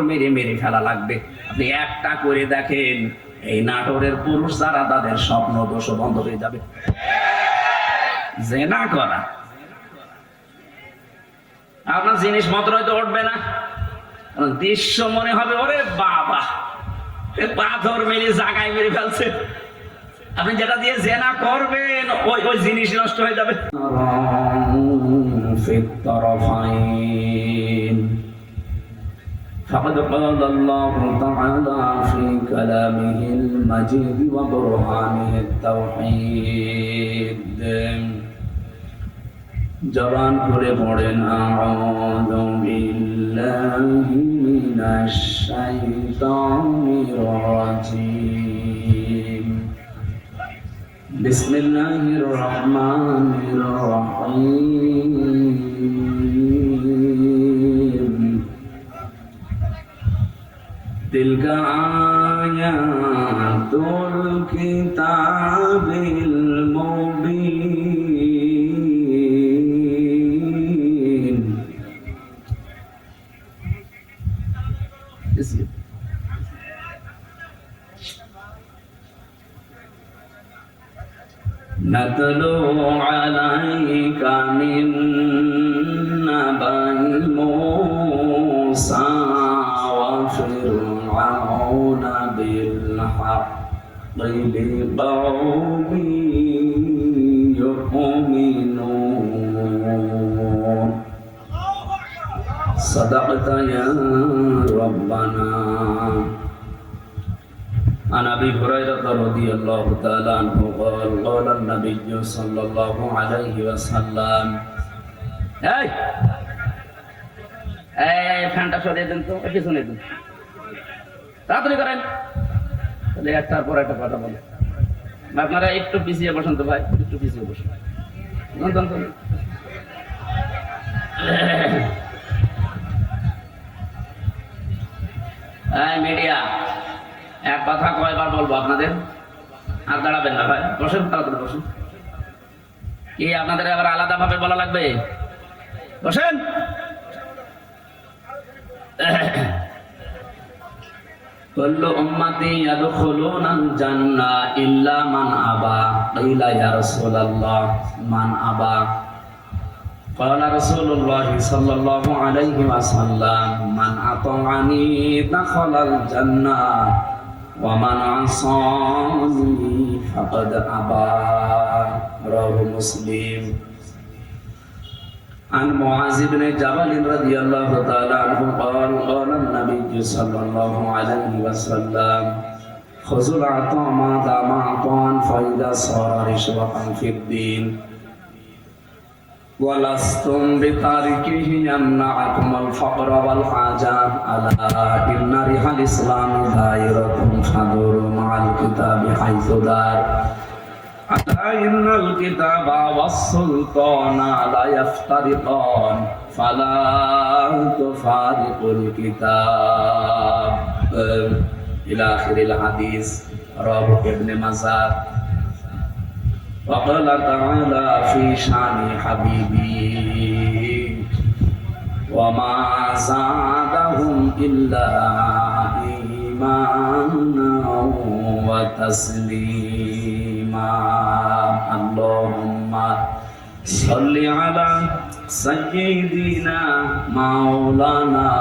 মেরে মেরে ফেলা লাগবে। আপনি একটা করে দেখেন, এই নাটোরের পুরুষ যারা তাদের স্বপ্ন দোষ বন্ধ হয়ে যাবে। জেনা করা আপনার জিনিসপত্র হয়তো উঠবে না, দৃশ্য মনে হবে ওরে বাবা পাথর মেরে জায়গায় মেরে ফেলছে। আপনি যেটা দিয়ে জেনা করবেন ওই ওই জিনিস নষ্ট হয়ে যাবে। فقد قال الله تعالى في كلامه المجيد وبرهانه التوحيد জবান করে পড়েন আউযু বিল্লাহি মিনাশ শাইতানির রাজীম বিসমিল্লাহির রহমানির রহিম তিলকা আয়াতুল কিতাবিল মুবিন। نتلو عليك من نبأ موسى وفرعون بالحق لقوم يؤمنون صدقت يا ربنا। عن ابي هريره رضي الله تعالى عنه قال قال النبي صلى الله عليه وسلم ফ্যানটা সরিয়ে দেন তো, পিছনে দেন, তাড়াতাড়ি করেন, তাহলে একটার পর একটা কথা বলে। আপনারা একটু পিছিয়ে বসেন তো ভাই, একটু পিছিয়ে বসুন। মিডিয়া এক কথা কয়বার বলবো আপনাদের? আর দাঁড়াবেন না ভাই, বসেন, তাড়াতাড়ি বসেন। কি আপনাদের আবার আলাদা ভাবে বলা লাগবে? বসেন। কুল্লু উম্মতি ইয়াদখুলুনাল জান্নাহ ইল্লা মান আবা। কিলা ইয়া রাসূলুল্লাহ মান আবা? ক্বালা রাসূলুল্লাহ সাল্লাল্লাহু আলাইহি ওয়াসাল্লাম মান আতাআনি দাখালাল জান্নাহ ওয়া মান আসানি ফাকাদ আবা। রাওয়াহু মুসলিম। عن معاذ بن جبل رضي الله تعالى عنه قال قال النبي صلى الله عليه وسلم خذوا العطاء ما دام عطاء فإذا صار رشوة في الدين ولستم بتاركه يمنعكم الفقر والحاجة ألا إن ريح الإسلام دائرة تدور مع الكتاب حيث دار ألا إن الكتاب والسلطان لا يفترقان فلا تفارق الكتاب إلى آخر الحديث رواه ابن ماجه. وقال تعالى في شان حبيبي وما زادهم إلا إيمانا وتسليما. اللهم صل على سيدنا مولانا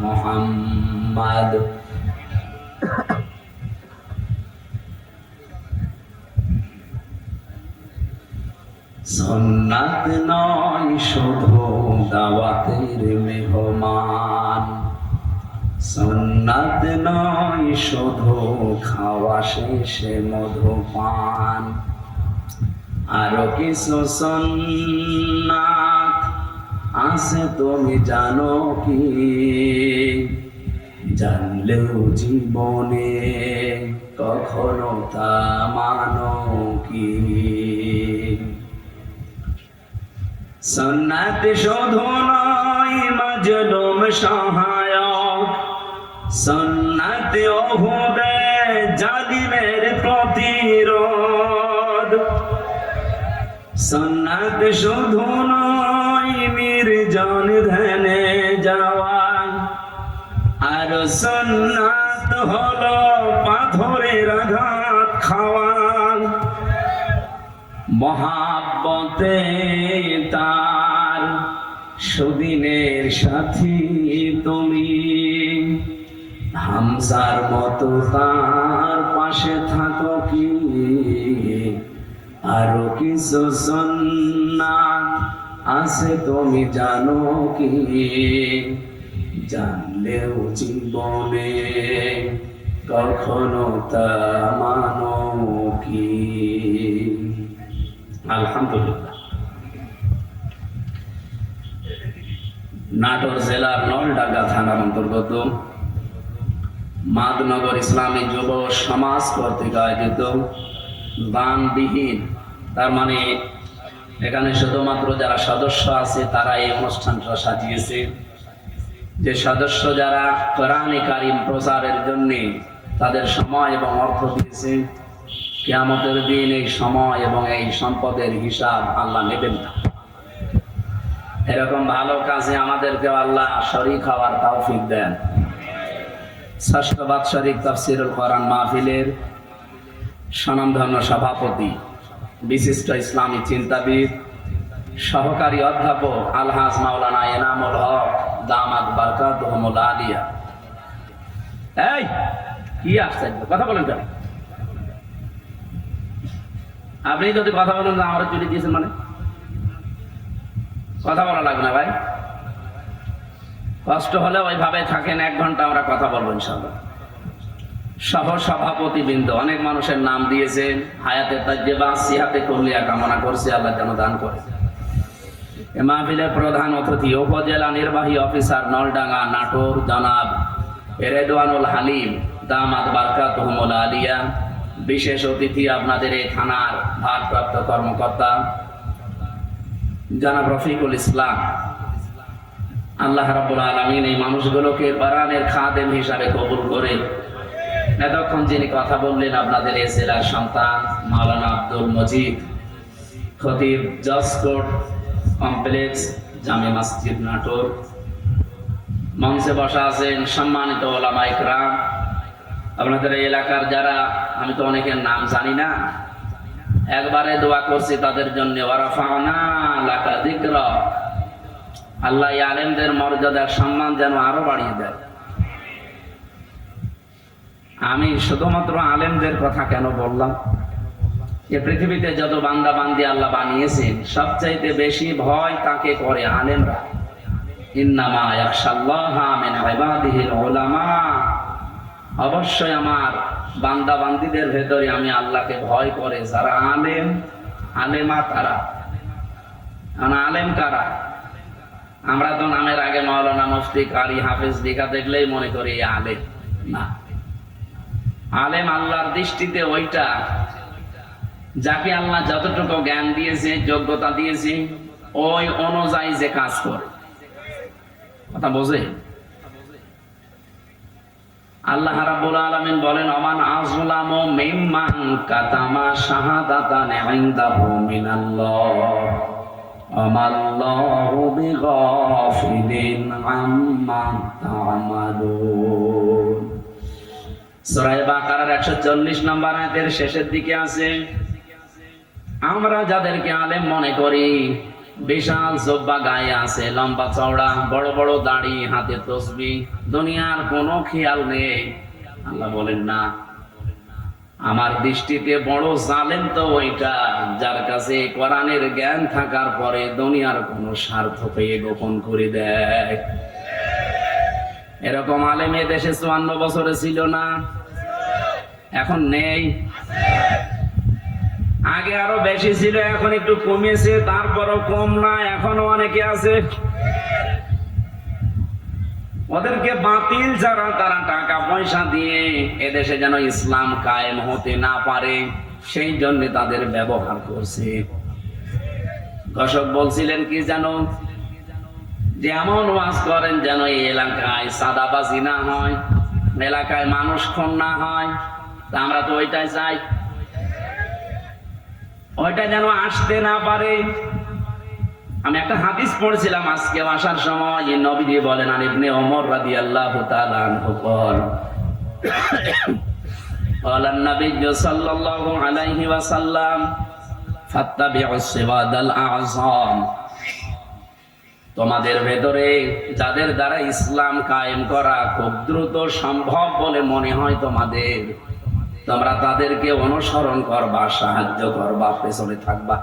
محمد. সুন্নাত নয় শুধু দাওয়াতের মেহমান, সুন্নাত নয় শুধু খাওয়া শেষে মধুপান, আরো কিছু সুন্নাত আছে তুমি জানো কি? জানলেও জীবনে কখনো তা মানো কি? সুন্নাত শুধু নয় মাজলুম সহায়ক, সুন্নাত ওহুদে জালিমের প্রতিরোধ, সুন্নাত শুধু নয় নির্জন ধ্যানে যাওয়া, আরো সুন্নাত হলো পাথরের আঘাত খাওয়া, মহাব্বতে তার সুদিনের সাথী তুমি, হামজার মতো তার পাশে থাকো কি, আরো কিছু সুন্নাত আছে তুমি জানো কি, জানলেও জীবনে কখনো তা মানো কি। আলহামদুলিল্লাহ। নাটোর জেলার নলডাঙ্গা থানার অন্তর্গত মাদনগর ইসলামী যুব সমাজ কর্তৃক আয়োজিত দানবিহীন, তার মানে এখানে শুধুমাত্র যারা সদস্য আছে তারা এই অনুষ্ঠানটা সাজিয়েছে। যে সদস্য যারা কোরআনে কারিম প্রচারের জন্য তাদের সময় এবং অর্থ দিয়েছে, কিয়ামতের দিন এই সময় এবং এই সম্পদের হিসাব আল্লাহ নেবেন না। এরকম ভালো কাজে আমাদেরকে আল্লাহ শরীক হওয়ার তৌফিক দেন। ষষ্ঠ বাৎসরিক তাফসীরুল কোরআন মাহফিলের স্বনামধন্য সভাপতি, বিশিষ্ট ইসলামী চিন্তাবিদ, সহকারী অধ্যাপক আলহাজ মাওলানা এনামুল হক দামাত বারকাতুহুমুল আলিয়া। এই কি আশ্চর্য, কথা বলেন কেন? আপনি যদি কথা বলেন না আমরা চলে দিয়েছেন, মানে কথা বলা লাগবে না ভাই, কষ্ট হলে ওইভাবে থাকেন, 1 ঘন্টা আমরা কথা বলবো ইনশাআল্লাহ। সহ সভাপতি বৃন্দ, অনেক মানুষের নাম দিয়েছেন, হায়াতে তাজ্জেবা সিহাতে কুল্লিয়া কামনা করছি, আল্লাহ যেন দান করে। মাহফিলের প্রধান অতিথি উপজেলা নির্বাহী অফিসার নলডাঙ্গা নাটোর জনাব রেদওয়ানুল হালিম দামাত বারকাতুহুমুল আলিয়া। বিশেষ অতিথি আপনাদের এই থানার ভারপ্রাপ্ত কর্মকর্তা জনাব রফিকুল ইসলাম। আল্লাহ রাব্বুল আলামিন এই মানুষগুলোকে কোরআনের খাদেম হিসাবে কবুল করে। এতক্ষণ যিনি কথা বললেন আপনাদের এই জেলার সন্তান মাওলানা আব্দুল মজিদ, খতিব জজকোর্ট কমপ্লেক্স জামে মসজিদ নাটোর। মঞ্চে বসা আছেন সম্মানিত ওলামা ইকরাম, আপনাদের এই এলাকার যারা, আমি তো অনেকের নাম জানি না, একবারে দোয়া করছি তাদের জন্য। ওয়ারাফা'না লাকা যিকরা, আল্লাহ এই আলেমদের মর্যাদার সম্মান যেন আরো বাড়িয়ে দেয়। আমি শুধুমাত্র আলেমদের কথা কেন বললাম? এ পৃথিবীতে যত বান্দা বান্দি আল্লাহ বানিয়েছেন, সবচাইতে বেশি ভয় তাকে করে আলেমরা। ইন্নামা ইয়াখশাল্লাহা মিন ইবাদিহিল উলামা, অবশ্যই আমার বান্দা বান্দিদের ভেতরে আমি আল্লাহকে ভয় করে যারা আলেম, আলেমা তারা। আলেম কারা? আমরা তো নামের আগে মাওলানা, মুফতি, কারি, হাফেজ লেখা দেখলেই মনে করি আলেম। না, আলেম আল্লাহর দৃষ্টিতে ওইটা যাকে আল্লাহ যতটুকু জ্ঞান দিয়েছে, যোগ্যতা দিয়েছে, ওই অনুযায়ী যে কাজ করে। কথা বোঝে? আল্লাহ রাব্বুল আলামিন বলেন, আমান আযলামু মিম্মান কাতামা শাহাদাতান ইনদাহু মিনাল্লাহ আমাল্লাহু বিগাফিলিন আম্মা তা'মালুন। সূরা বাকারার 140 নম্বর আয়াতের শেষের দিকে আছে, আমরা যাদেরকে আলেম মনে করি, বিশাল জব্বা গায়ে আছে, লম্বা চওড়া, বড় বড় দাড়ি, হাতে তসবিহ, দুনিয়ার কোনো খেয়াল নেই। আল্লাহ বলেন না, আমার দৃষ্টিতে বড় জালেম তো ওইটা যার কাছে কোরআনের জ্ঞান থাকার পরে দুনিয়ার কোনো স্বার্থ পেয়ে গোপন করে দেয়। এরকম আলেম এ দেশে 54 বছরে ছিল না, এখন নেই। আগে আরো বেশি ছিল, এখন একটু কমেছে, তারপরও কম না, এখনো অনেকে আছে। ওদেরকে বাতিল যারা, তারা টাকা পয়সা দিয়ে এদেশে যেন ইসলাম কায়েম হতে না পারে, সেই জন্য তাদের ব্যবহার করছে। দর্শক বলছিলেন কি জানো, যে এমন ওয়াজ করেন যেন এই এলাকায় সাদাবাজি না হয়, এলাকায় মানুষ খুন না হয়। তা আমরা তো ওইটাই চাই, ওইটা যেন আসতে না পারে। আমি একটা হাদিস পড়ছিলাম আজকে আসার সময়, নবীজি বলেন, আর ইবনে ওমর রাদিয়াল্লাহু তাআলা আনহু বলেন, قال النبي صلى الله عليه وسلم فاتبعوا السواد الأعظم। তোমাদের ভেতরে যাদের দ্বারা ইসলাম কায়েম করা খুব দ্রুত সম্ভব বলে মনে হয় তোমাদের, তোমরা তাদেরকে অনুসরণ করবা, সাহায্য করবা, পেছনে থাকবা।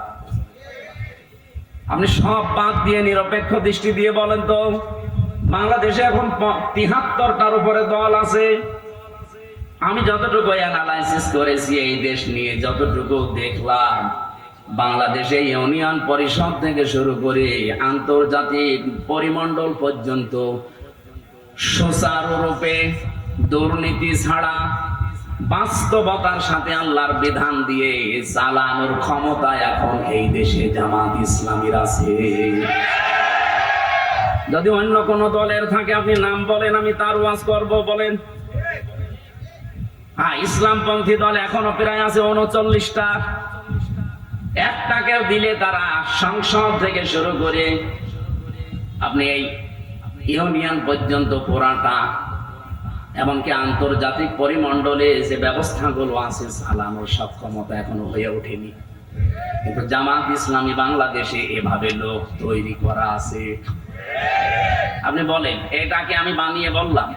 আপনি সব বাদ দিয়ে নিরপেক্ষ দৃষ্টি দিয়ে বলেন তো, বাংলাদেশে এখন ৭৩টার উপরে দল আছে। আমি যতটুকু অ্যানালাইসিস করেছি এই দেশ নিয়ে, যতটুকু দেখলাম, বাংলাদেশে ইউনিয়ন পরিষদ থেকে শুরু করে আন্তর্জাতিক পরিমণ্ডল পর্যন্ত সুচারুরূপে দুর্নীতি ছাড়া বাস্তবতার সাথে আল্লাহর বিধান দিয়ে চালানোর ক্ষমতা এখন এই দেশে জামাত ইসলামীর আছে। যদি অন্য কোন দলের থাকে আপনি নাম বলেন, আমি তার ওয়াজ করব, বলেন। হ্যাঁ, ইসলামপন্থী দল এখনো প্রায় আছে ৩৯টা। একটাকেও দিলে তারা সংসদ থেকে শুরু করে আপনি এই ইউনিয়ন পর্যন্ত পুরাটা, এমনকি আন্তর্জাতিক পরিমণ্ডলে যে ব্যবস্থাগুলো আছে চালানোর সক্ষমতা এখনো হয়ে ওঠেনি। কিন্তু জামাত ইসলামী বাংলাদেশে এভাবে লোক তৈরি করা আছে। আপনি বলেন এটাকে আমি বানিয়ে বললাম?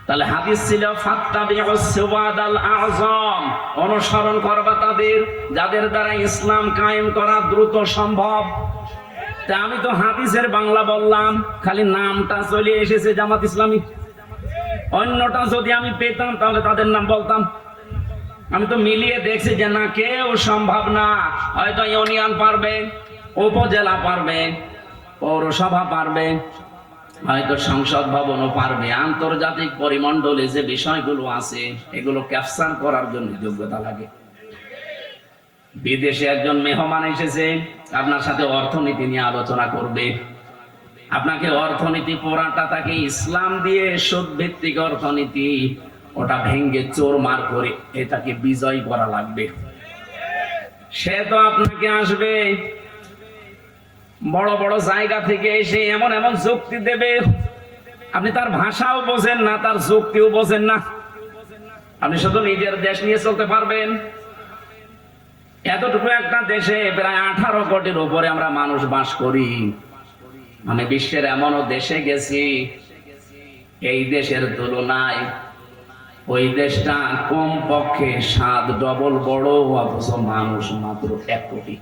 তাহলে হাদিস ছিল ফাত্তাবিউস সিওয়াদাল আযম, অনুসরণ করবা তাদের যাদের দ্বারা ইসলাম কায়েম করা দ্রুত সম্ভব। তা আমি তো হাদিসের বাংলা বললাম, খালি নামটা চলে এসেছে জামাত ইসলামী। অন্যটা যদি আমি পেতাম তাহলে তাদের নাম বলতাম। আমি তো মিলিয়ে দেখছি যে না, কেউ সম্ভব না। হয়তো ইউনিয়ন পারবে, উপজেলা পারবে, পৌরসভা পারবে, হয়তো সংসদ ভবনও পারবে। আন্তর্জাতিক পরিমণ্ডলে যে বিষয়গুলো আছে এগুলো ক্যাপচার করার জন্য যোগ্যতা লাগে। বিদেশে একজন মেহমান এসেছে, আপনার সাথে অর্থনীতি নিয়ে আলোচনা করবে। আপনাকে অর্থনীতি পুরাটা তাকে ইসলাম দিয়ে সুদ ভিত্তিক অর্থনীতি, ওটা ভেঙ্গে চোরমার করে এটাকে বিজয় করা লাগবে। সে তো আপনাকে আসবে বড় বড় জায়গা থেকে এসে এমন এমন যুক্তি দেবে, আপনি তার ভাষাও বোঝেন না, তার যুক্তিও বোঝেন না। আপনি শুধু নিজের দেশ নিয়ে চলতে পারবেন। এতটুকু একটা দেশে প্রায় 18 কোটির উপরে আমরা মানুষ বাস করি। আমি বিশ্বের এমনও দেশে গেছি, এই দেশের তুলনায় ওই দেশটা কম পক্ষে 7 ডবল বড়, অথচ মানুষ মাত্র 1 কোটি।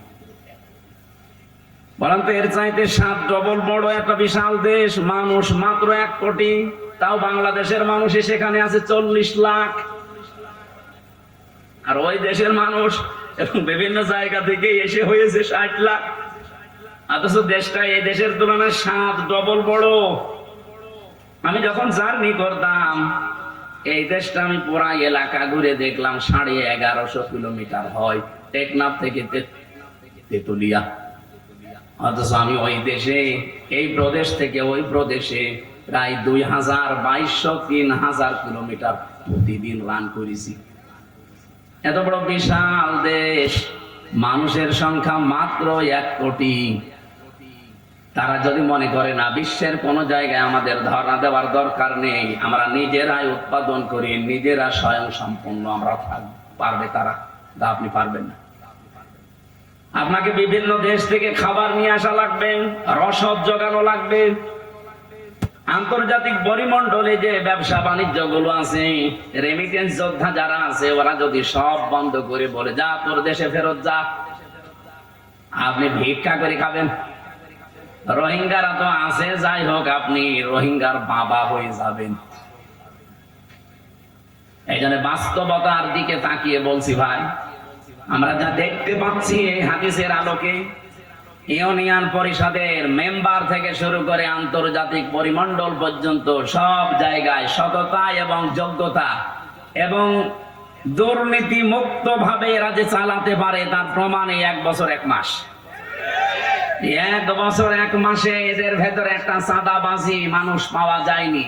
বলেন তো, এর চাইতে 7 ডবল বড় একটা বিশাল দেশ, মানুষ মাত্র 1 কোটি। তাও বাংলাদেশের মানুষ সেখানে আছে 40 লাখ। আর ওই দেশের মানুষ এবং বিভিন্ন জায়গা থেকে এসে হয়েছে 60 লাখ। অথচ দেশটা এই দেশের তুলনায় 7 ডবল বড়। আমি যখন জার্নি করতাম এই দেশটা, আমি পুরা এলাকা ঘুরে দেখলাম 1150 কিলোমিটার হয় টেকনাফ থেকে তেতুলিয়া। অথচ আমি ওই দেশে, এই প্রদেশ থেকে ওই প্রদেশে প্রায় 2200-3000 কিলোমিটার প্রতিদিন রান করেছি। এত বড় বিশাল দেশ, মানুষের সংখ্যা মাত্র 1 কোটি। তারা যদি মনে করে না বিশ্বের কোন জায়গায় আমাদের ধর্ণা দেওয়ার দরকার নেই, আমরা নিজেরাই উৎপাদন করি, নিজেরা স্বয়ং সম্পূর্ণ আমরা পারবে, তারা তা আপনি পারবেন না। আপনাকে বিভিন্ন দেশ থেকে খাবার নিয়ে আসা লাগবে, রসদ জোগানো লাগবে। আন্তর্জাতিক পরিমণ্ডলে যে ব্যবসা বাণিজ্য গুলো আছে, রেমিটেন্স যোদ্ধা যারা আছে, ওরা যদি সব বন্ধ করে বলে যা তোর দেশে ফেরত যা, আপনি ভিক্ষা করে খাবেন। রোহিঙ্গারা তো আছে, যাই হোক, আপনি রোহিঙ্গার বাবা হয়ে যাবেন। এই জন্য বাস্তবতার দিকে তাকিয়ে বলছি ভাই, আমরা যা দেখতে পাচ্ছি এই হাদিসের আলোকে, ইউনিয়ন পরিষদের মেম্বার থেকে শুরু করে আন্তর্জাতিক পরিমণ্ডল পর্যন্ত সব জায়গায় সততা এবং যোগ্যতা এবং দুর্নীতি মুক্ত ভাবে এরা যে চালাতে পারে তার প্রমাণে 1 বছর 1 মাস। 1 বছর 1 মাসে এদের ভেতরে একটা চাঁদাবাজি মানুষ পাওয়া যায়নি।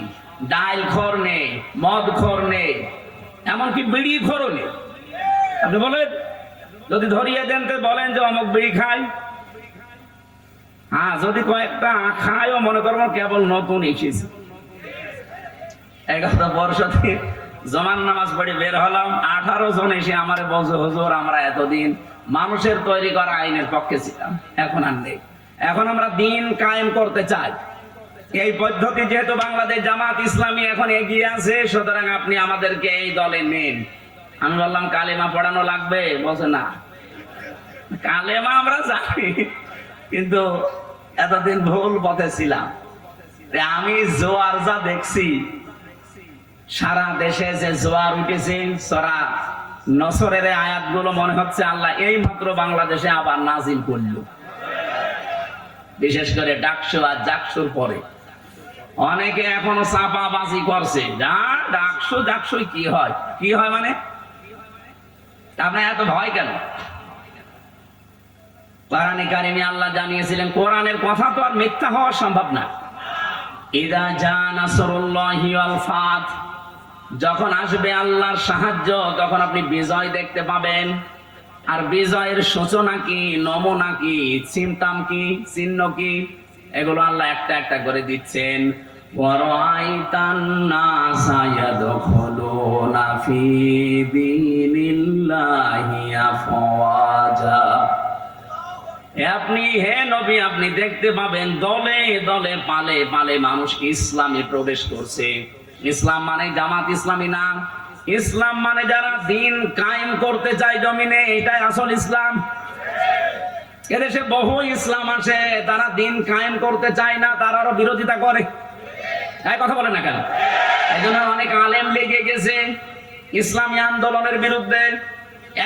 ডাইল খোর নেই, মদ খোর নেই, এমনকি বিড়ি খোরও নেই। আপনি বলেন, যদি ধরিয়ে দেন তো বলেন যে অমুক বিড়ি খায়, হ্যাঁ, যদি কয়েকটা খায়ও মনে করবো কেবল নতুন এসেছে। 11 বর্ষ থেকে জমান নামাজ পড়ে বের হলাম, 18 জন এসে আমার বলছে, হুজুর আমরা এতদিন মানুষের তৈরি করা আইনের পক্ষে ছিলাম, এখন আর নেই, এখন আমরা দিন কায়েম করতে চাই। এই পদ্ধতি যেহেতু বাংলাদেশ জামাত ইসলামী এখন এগিয়ে আছে, সুতরাং আপনি আমাদেরকে এই দলে নেন। আমি বললাম কালেমা পড়ানো লাগবে? বলছে না, কালেমা আমরা জানি, কিন্তু এতদিন ভুল পথে ছিলাম। আমি জোয়ার যা দেখছি, সারা দেশে যে জোয়ার উঠেছে, সরা নসরের আয়াতগুলো মনে হচ্ছে আল্লাহ এই মাত্র বাংলাদেশে আবার নাজিল করল। বিশেষ করে ডাকসু আর জাকসুর পরে অনেকে এখনো চাপাবাজি করছে, যা ডাকসু জাকসু কি হয়, কি হয় মানে আপনার এত ভয় কেন? কোরআনে কারিমে আল্লাহ জানিয়েছিলেন, কোরআনের কথা তো আর মিথ্যা হওয়া সম্ভব না। ইদা জা নাসরুল্লাহি ওয়াল ফাত, যখন আসবে আল্লাহর সাহায্য, তখন আপনি বিজয় দেখতে পাবেন। আর বিজয়ের সূচনা কি, নমুনা কি, সিমটাম কি, চিহ্ন কি, এগুলো আল্লাহ একটা একটা করে দিচ্ছেন। ওয়ারাআইতান নাসা ইয়াদখুলুনা ফি দীনিল্লাহি আফওয়াজা, আপনি হে নবী আপনি দেখতে পাবেন দলে দলে পালে পালে মানুষ ইসলামে প্রবেশ করছে। ইসলাম মানে জামাত ইসলামী না, ইসলাম মানে যারা দিন কায়েম করতে চায় জমিনে, এটাই আসল ইসলাম। এদেশে বহু ইসলাম আছে, তারা দিন কায়েম করতে চায় না, তারা আরো বিরোধিতা করে। এই কথা বলে না কেন? এই জন্য অনেক আলেম লেগে গেছে ইসলামী আন্দোলনের বিরুদ্ধে।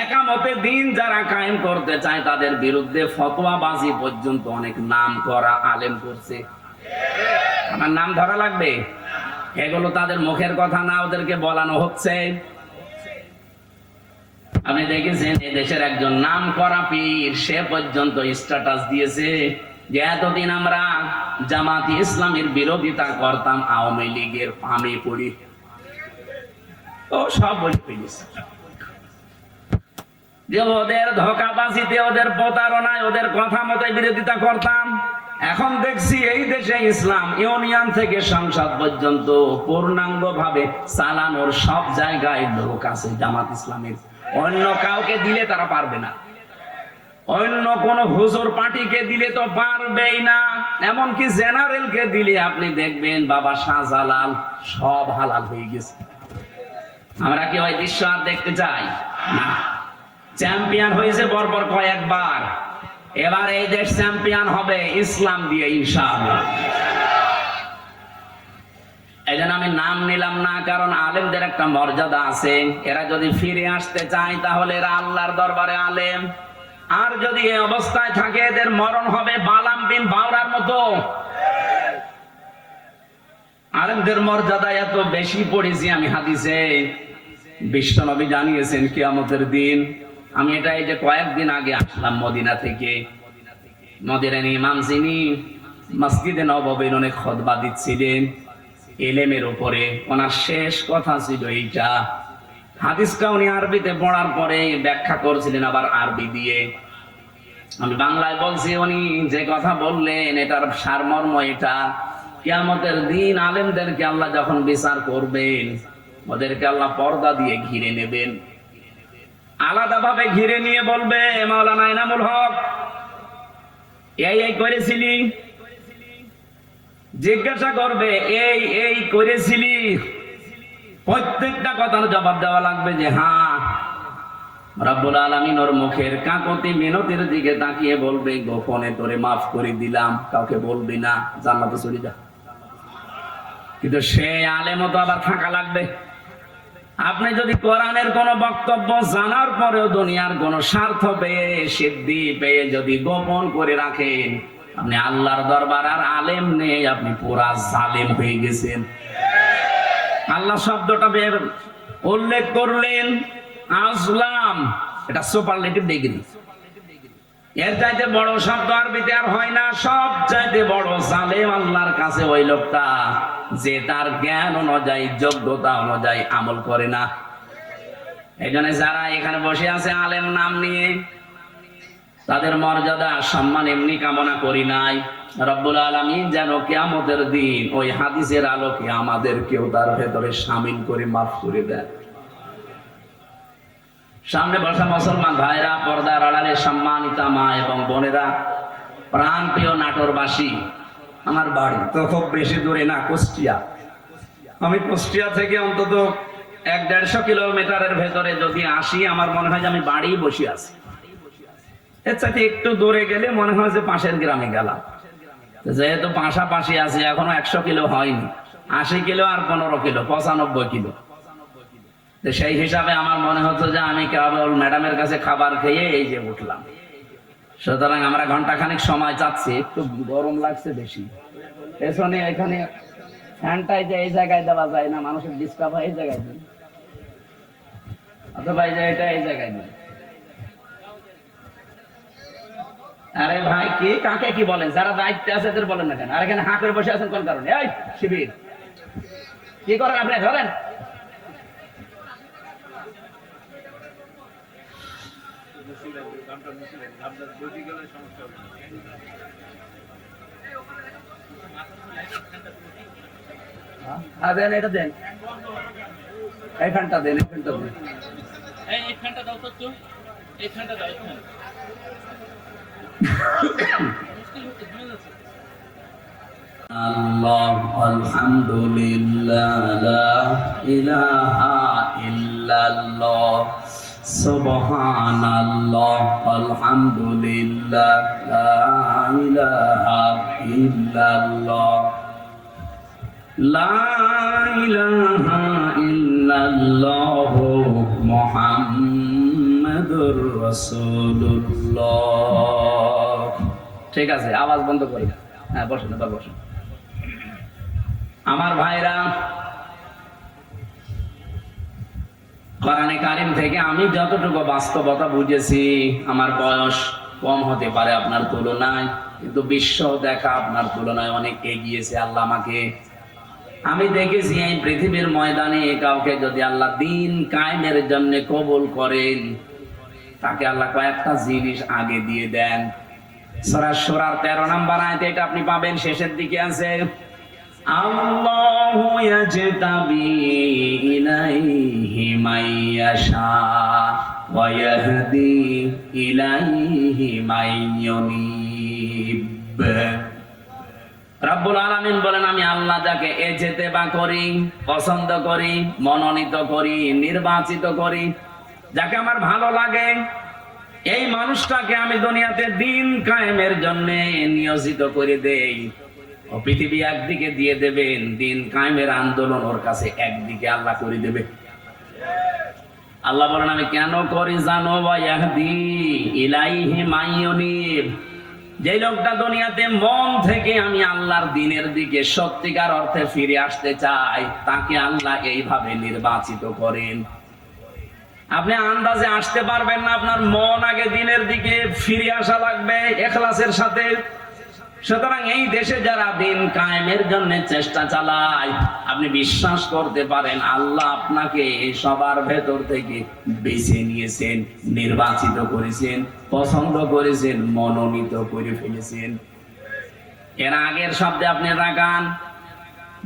একামতে দিন যারা কায়েম করতে চায় তাদের বিরুদ্ধে ফতোয়াবাজি পর্যন্ত অনেক নাম করা আলেম করছে। আমার নাম ধরা লাগবে? এগুলো তাদের মুখের কথা না, ওদেরকে বলানো হচ্ছে। আপনি দেখেছেন এদেশের একজন নাম করা পীর, সে পর্যন্ত স্ট্যাটাস দিয়েছে যে এতদিন আমরা জামাত ইসলামের বিরোধিতা করতাম, আওয়ামী লীগের পামে পড়ি। ও সব বলে ফেলেছে যে ওদের ধোঁকাবাজিতে, ওদের প্রতারণায়, ওদের কথা মতো বিরোধিতা করতাম। এখন দেখছি এই দেশে ইসলাম ইউনিয়ন থেকে সংসদ পর্যন্ত পূর্ণাঙ্গ ভাবে চালানোর সব জায়গায় লোক আছে জামাত ইসলামের। অন্য কাউকে দিলে তারা পারবে না, অন্য কোন হুজুর পার্টিকে দিলে তো পারবেই না। এমনকি জেনারেলকে দিলে আপনি দেখবেন বাবা শাহজালাল সব হালাল হয়ে গেছে। আমরা কি ওই দৃশ্য আর দেখতে চাই না? চ্যাম্পিয়ন হয়েছে বর্বর কয়েকবার, এবার এই দেশ চ্যাম্পিয়ন হবে ইসলাম দিয়ে ইনশাআল্লাহ। এই জন্য আমি নাম নিলাম না, কারণ আলেমদের একটা মর্যাদা আছে। এরা যদি ফিরে আসতে চায় তাহলে এরা আল্লাহর দরবারে আলেম, আর যদি এই অবস্থায় থাকে এদের মরণ হবে বালাম বিন বাওরার মতো। আলেমদের মর্যাদা এত বেশি পড়েছি আমি হাদিসে, বিশ্ব নবী জানিয়েছেন কিয়ামতের দিন। আমি এটা এই যে কয়েকদিন আগে আসলাম মদিনা থেকে, মদিনার ইমাম যিনি মসজিদে নববীর অনেক খুতবা দিচ্ছিলেন ইলমের উপরে, ওনার শেষ কথা ছিল এইটা। হাদিসটা উনি আরবিতে পড়ার পরে ব্যাখ্যা করছিলেন আবার আরবি দিয়ে। আমি বাংলায় বলছি, উনি যে কথা বললেন এটার সারমর্ম এটা, কিয়ামতের দিন আলেমদেরকে আল্লাহ যখন বিচার করবেন, ওদেরকে আল্লাহ পর্দা দিয়ে ঘিরে নেবেন, আলাদা ভাবে ঘিরে নিয়ে বলবে, মাওলানা ইনামুল হক এই করেছিলি, জিজ্ঞাসা করবে এই এই করেছিলি, প্রত্যেকটা কথার জবাব দেওয়া লাগবে যে হ্যাঁ। রব্বুল আলামিন ওর মুখের কাকতি মিনতির দিকে তাকিয়ে বলবে, গোপনে তোরে মাফ করে দিলাম, কাউকে বলবি না, জান্নাতে চলে যা। কিন্তু সে আলেমও তো আবার থাকা লাগবে। আপনি যদি কোরআনের কোন বক্তব্য জানার পরেও দুনিয়ার কোন স্বার্থ পেয়ে, সিদ্ধি পেয়ে যদি গোপন করে রাখেন, আপনি আল্লাহর দরবার আর আলেম নেই, আপনি পুরা জালেম হয়ে গেছেন। আল্লাহ শব্দটা উল্লেখ করলেন আজলাম, এটা সুপারলেটিভ ডিগ্রি। এর চাইতে বড় শব্দ আরবিতে আর হয় না। সব চাইতে বড় জালেম আল্লাহর কাছে ওই লোকটা যে তার জ্ঞান অনুযায়ী, যোগ্যতা অনুযায়ী আমল করে না। এই জন্য যারা এখানে বসে আছে আলেম নাম নিয়ে, তাদের মর্যাদা সম্মান এমনি কামনা করি নাই, রব্বুল আলামিন যেন কিয়ামতের দিন ওই হাদিসের আলোকে আমাদেরকেও তার ভেতরে শামিল করে মাফ করে দেন। সামনে বসা মুসলমান ভাইরা, পর্দার আড়ালে সম্মানিতা মা এবং বোনেরা, প্রাণ প্রিয় নাটোরবাসী, আমার বাড়ি তো খুব বেশি দূরে না, কুষ্টিয়া। আমি কুষ্টিয়া থেকে অন্তত 1-150 কিলোমিটারের ভেতরে যদি আসি, আমার মনে হয় যে আমি বাড়ি বসে আছি। এর সাথে একটু দূরে গেলে মনে হয় যে পাশের গ্রামে গেলাম। যেহেতু পাশাপাশি আছে, এখনো 100 কিলো হয়নি, 80 কিলো আর 15 কিলো, 95 কিলো। সেই হিসাবে আমার মনে হতো যে আমি কেবল ম্যাডামের কাছে খাবার খেয়ে এই যে উঠলাম। সুতরাং আমরা ঘন্টাখানিক সময় চাচ্ছি, একটু গরম লাগছে বেশি। পেছনে এখানে ফ্যানটাই যে এই জায়গায় দেওয়া যায় না, মানুষের ডিস্টার্ব হয়, এই জায়গায় দিন, অথবা এই যে এটা এই জায়গায় দিন। আরে ভাই, কি কাকে কি বলেন? যারা দায়িত্বে আছে এদের বলেন না কেন? আর এখানে হাঁ করে বসে আছেন কোন কারণে? এই শিবির কি করেন আপনি? ধরেন। দেন, এটা দেন, এই ফ্যানটা দেন, এই ফ্যানটা দেন, এই ফ্যানটা দাও তো, এই ফ্যানটা দাও। আল্লাহ, আলহামদুলিল্লাহ, লা ইলাহা ইল্লাল্লাহ, সুবহানাল্লাহ, আলহামদুলিল্লাহ, লা ইলাহা ইল্লাল্লাহ, লা ইলাহা ইল্লাল্লাহ, মুহাম্মাদুর রাসূলুল্লাহ। ঠিক আছে, আওয়াজ বন্ধ করি। হ্যাঁ, বসেন, এবার বসেন। আমার ভাইরা, কোরআনে কারীম থেকে আমি যতটুকু বাস্তবতা বুঝেছি, আমার বয়স কম হতে পারে আপনার তুলনায়, কিন্তু বিশ্ব দেখা আপনার তুলনায় অনেক এগিয়েছে আল্লাহ আমাকে। আমি দেখেছি এই পৃথিবীর ময়দানে কাউকে যদি আল্লাহ দিন কায়েমের জন্য কবুল করেন, তাকে আল্লাহ কয়েকটা জিনিস আগে দিয়ে দেন। সূরা শূরার 13 নম্বর আয়াতে এটা আপনি পাবেন, শেষের দিকে আছে, আল্লাহু ইয়াজতাবি ইলাইহি মাইয়াশা ওয়া ইয়াহদি ইলাইহি মাইয়ুনিব। রব্বুল আলামিন বলেন, আমি আল্লাহ যাকে ইজতেবা করি, পছন্দ করি, মনোনীত করি, নির্বাচিত করি, যাকে আমার ভালো লাগে, এই মানুষটাকে আমি দুনিয়াতে দিন কায়েমের জন্য নিয়োজিত করে দেই। ও পৃথিবী একদিকে দিয়ে দেবেন, দিন কায়েমের আন্দোলন ওর কাছে একদিকে আল্লাহ করে দেবে। আল্লাহ বলেন, আমি কেন করি জানো? ওয়া ইয়াহদি ইলাইহি মাইয়ুনিব। যে লোকটা দুনিয়াতে মন থেকে আমি আল্লাহর দ্বীনের দিকে সত্যিকার অর্থে ফিরে আসতে চাই, তাকে আল্লাহ এইভাবে নির্বাচিত করেন। আপনি আন্দাজে আসতে পারবেন না, আপনার মন আগে দ্বীনের দিকে ফিরে আসা লাগবে ইখলাসের সাথে। সুতরাং এই দেশে যারা দিন কায়েমের জন্য চেষ্টা চালায়, আপনি বিশ্বাস করতে পারেন আল্লাহ আপনাকে সবার ভেতর থেকে বেছে নিয়েছেন, নির্বাচিত করেছেন, পছন্দ করেছেন, মনোনীত করে ফেলেছেন। এর আগের শব্দে আপনি রাগান,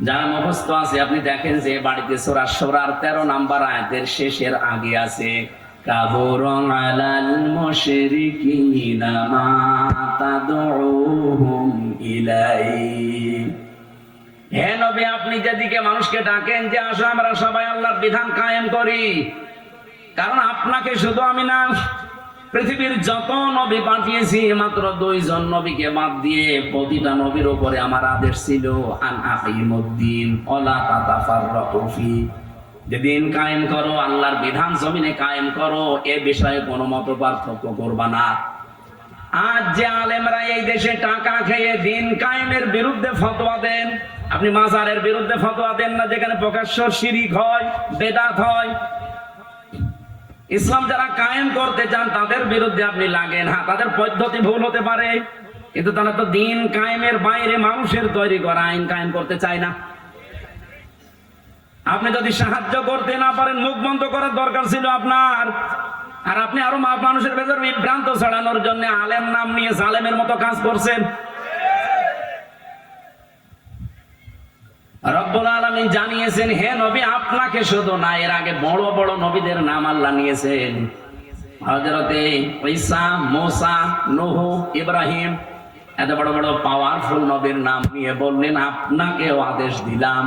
যারা মুখস্থ আছে আপনি দেখেন যে বাড়িতে সূরা শূরার 13 নম্বর আয়াতের শেষের আগে আছে, কাবুরুন আলাল মুশরিকিনা মা তাদউহুম ইলাইহি। হে নবী, আপনি যেদিকে মানুষকে ডাকেন যে আসো আমরা সবাই আল্লাহর বিধান কায়েম করি, কারণ আপনাকে শুধু আমি না, পৃথিবীর যত নবী পাঠিয়েছি মাত্র 2 জন নবীকে বাদ দিয়ে প্রতিটা নবীর উপরে আমার আদেশ ছিল, আন আকিমুদ্দিন ওয়ালা তাতাফাররাকু ফি, যে দিন কায়েম করো, আল্লাহর বিধান জমিনে কায়েম করো, এ বিষয়ে কোনো মত পার্থক্য করবা না। আজ যে আলেমরা এই দেশে টাকা খেয়ে দিন কায়েমের বিরুদ্ধে ফতোয়া দেন, আপনি মাজারের বিরুদ্ধে ফতোয়া দেন না, যেখানে প্রকাশ্য শিরক হয়, বেদাত হয়। ইসলাম যারা কায়েম করতে চান তাদের বিরুদ্ধে আপনি লাগেন। হ্যাঁ, তাদের পদ্ধতি ভুল হতে পারে, কিন্তু তারা তো দিন কায়েমের বাইরে মানুষের তৈরি করা আইন কায়েম করতে চায় না। আপনি যদি সাহায্য করতে না পারেন, মুখ বন্ধ করার দরকার ছিল আপনার। আর আপনি আরো মানুষের ভেতর বিভ্রান্ত ছড়ানোর জন্য আলেম নাম নিয়ে জালেমের মতো কাজ করছেন। রব্বুল আলামিন জানিয়েছেন, হে নবী, আপনাকে শুধু না, এর আগে বড় বড় নবীদের নাম আল্লাহ নিয়েছেন। হযরতে ঈসা, মুসা, নূহ, ইব্রাহিম, এত বড় বড় পাওয়ারফুল নবীর নাম নিয়ে বললেন, আপনাকেও আদেশ দিলাম,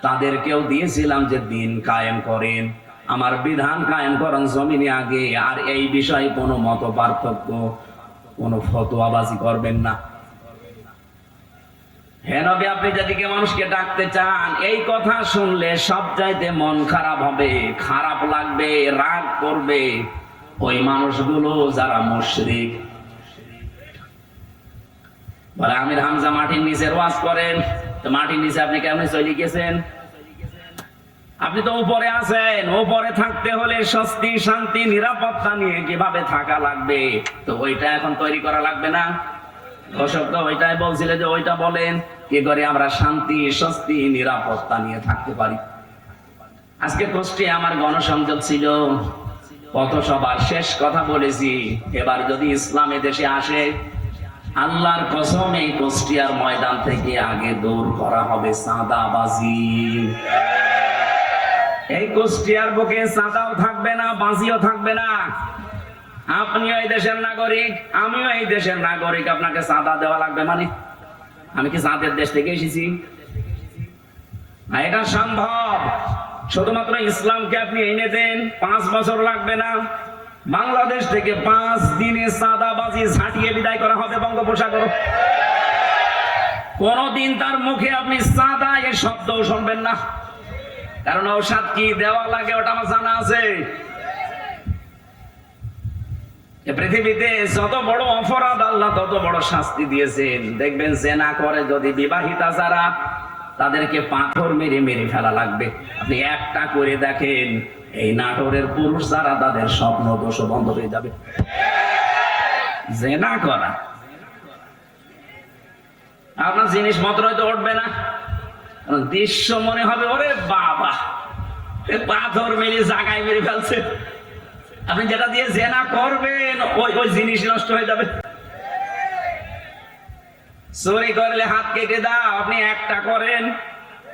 তাদেরকেও দিয়েছিলাম যে দিন কায়েম করেন, আমার বিধান কায়েম করেন জমিনে আগে, আর এই বিষয়ে কোনো মত পার্থক্য, কোনো ফতোয়াবাজি করবেন না। হে নবী, আপনি যেদিকে মানুষকে ডাকতে চান, এই কথা শুনলে সব চাইতে মন খারাপ হবে, খারাপ লাগবে, রাগ করবে ওই মানুষগুলো যারা মুশরিক। বলে আমির হামজা মাটির নিচে ওয়াজ করেন, তো মাটির নিচে আপনি কেমন চলে গেছেন? আপনি তো উপরে আছেন, উপরে থাকতে হলে স্বস্তি, শান্তি, নিরাপত্তা নিয়ে কিভাবে থাকা লাগবে, তো ওইটা এখন তৈরি করা লাগবে না? দর্শক তো ওইটাই বলছিল যে ওইটা বলেন, কি করে আমরা শান্তি, স্বস্তি, নিরাপত্তা নিয়ে থাকতে পারি। আজকে কোষ্ঠী আমার গণসংযোগ ছিল, কত সবার শেষ কথা বলেছি, এবার যদি ইসলাম দেশে আসে, আল্লাহর কসম এই কুষ্টিয়ার ময়দান থেকে আগে দূর করা হবে চাঁদাবাজি। এই কুষ্টিয়ার বুকে চাঁদাও থাকবে না, বাজিও থাকবে না। আপনিও এই দেশের নাগরিক, আমিও এই দেশের নাগরিক, আপনাকে চাঁদা দেওয়া লাগবে মানে? আমি কি চাঁদের দেশ থেকে এসেছি? এটা সম্ভব, শুধুমাত্র ইসলামকে আপনি এনে দেন, 5 বছর লাগবে না। বাংলাদেশ থেকে 5 দিনে চাঁদাবাজি ঝাঁটিয়ে বিদায় করা হবে বঙ্গোপসাগর। কোনদিন তার মুখে আপনি চাঁদা এর শব্দও শুনবেন না, কারণ ঔষধ কি দেওয়া লাগে ওটা আমার জানা আছে। পৃথিবীতে যত বড় অপরাধ আল্লাহ তত বড় শাস্তি দিয়েছেন। দেখবেন জেনা করে যদি বিবাহিতা যারা, তাদেরকে পাথর মেরে মেরে ফেলা লাগবে। আপনি একটা করে দেখেন, এই নাটোরের পুরুষ যারা, তাদের স্বপ্ন দোষ বন্ধ হয়ে যাবে। জেনা করা আপনার জিনিসপত্র হয়তো উঠবে না, দৃশ্য মনে হবে ওরে বাবা, পাথর মেরে জায়গায় মেরে ফেলছে। আপনি যেটা দিয়ে জেনা করবেন ওই জিনিস নষ্ট হয়ে যাবে। চুরি করলে হাত কেটে দাও, আপনি একটা করেন,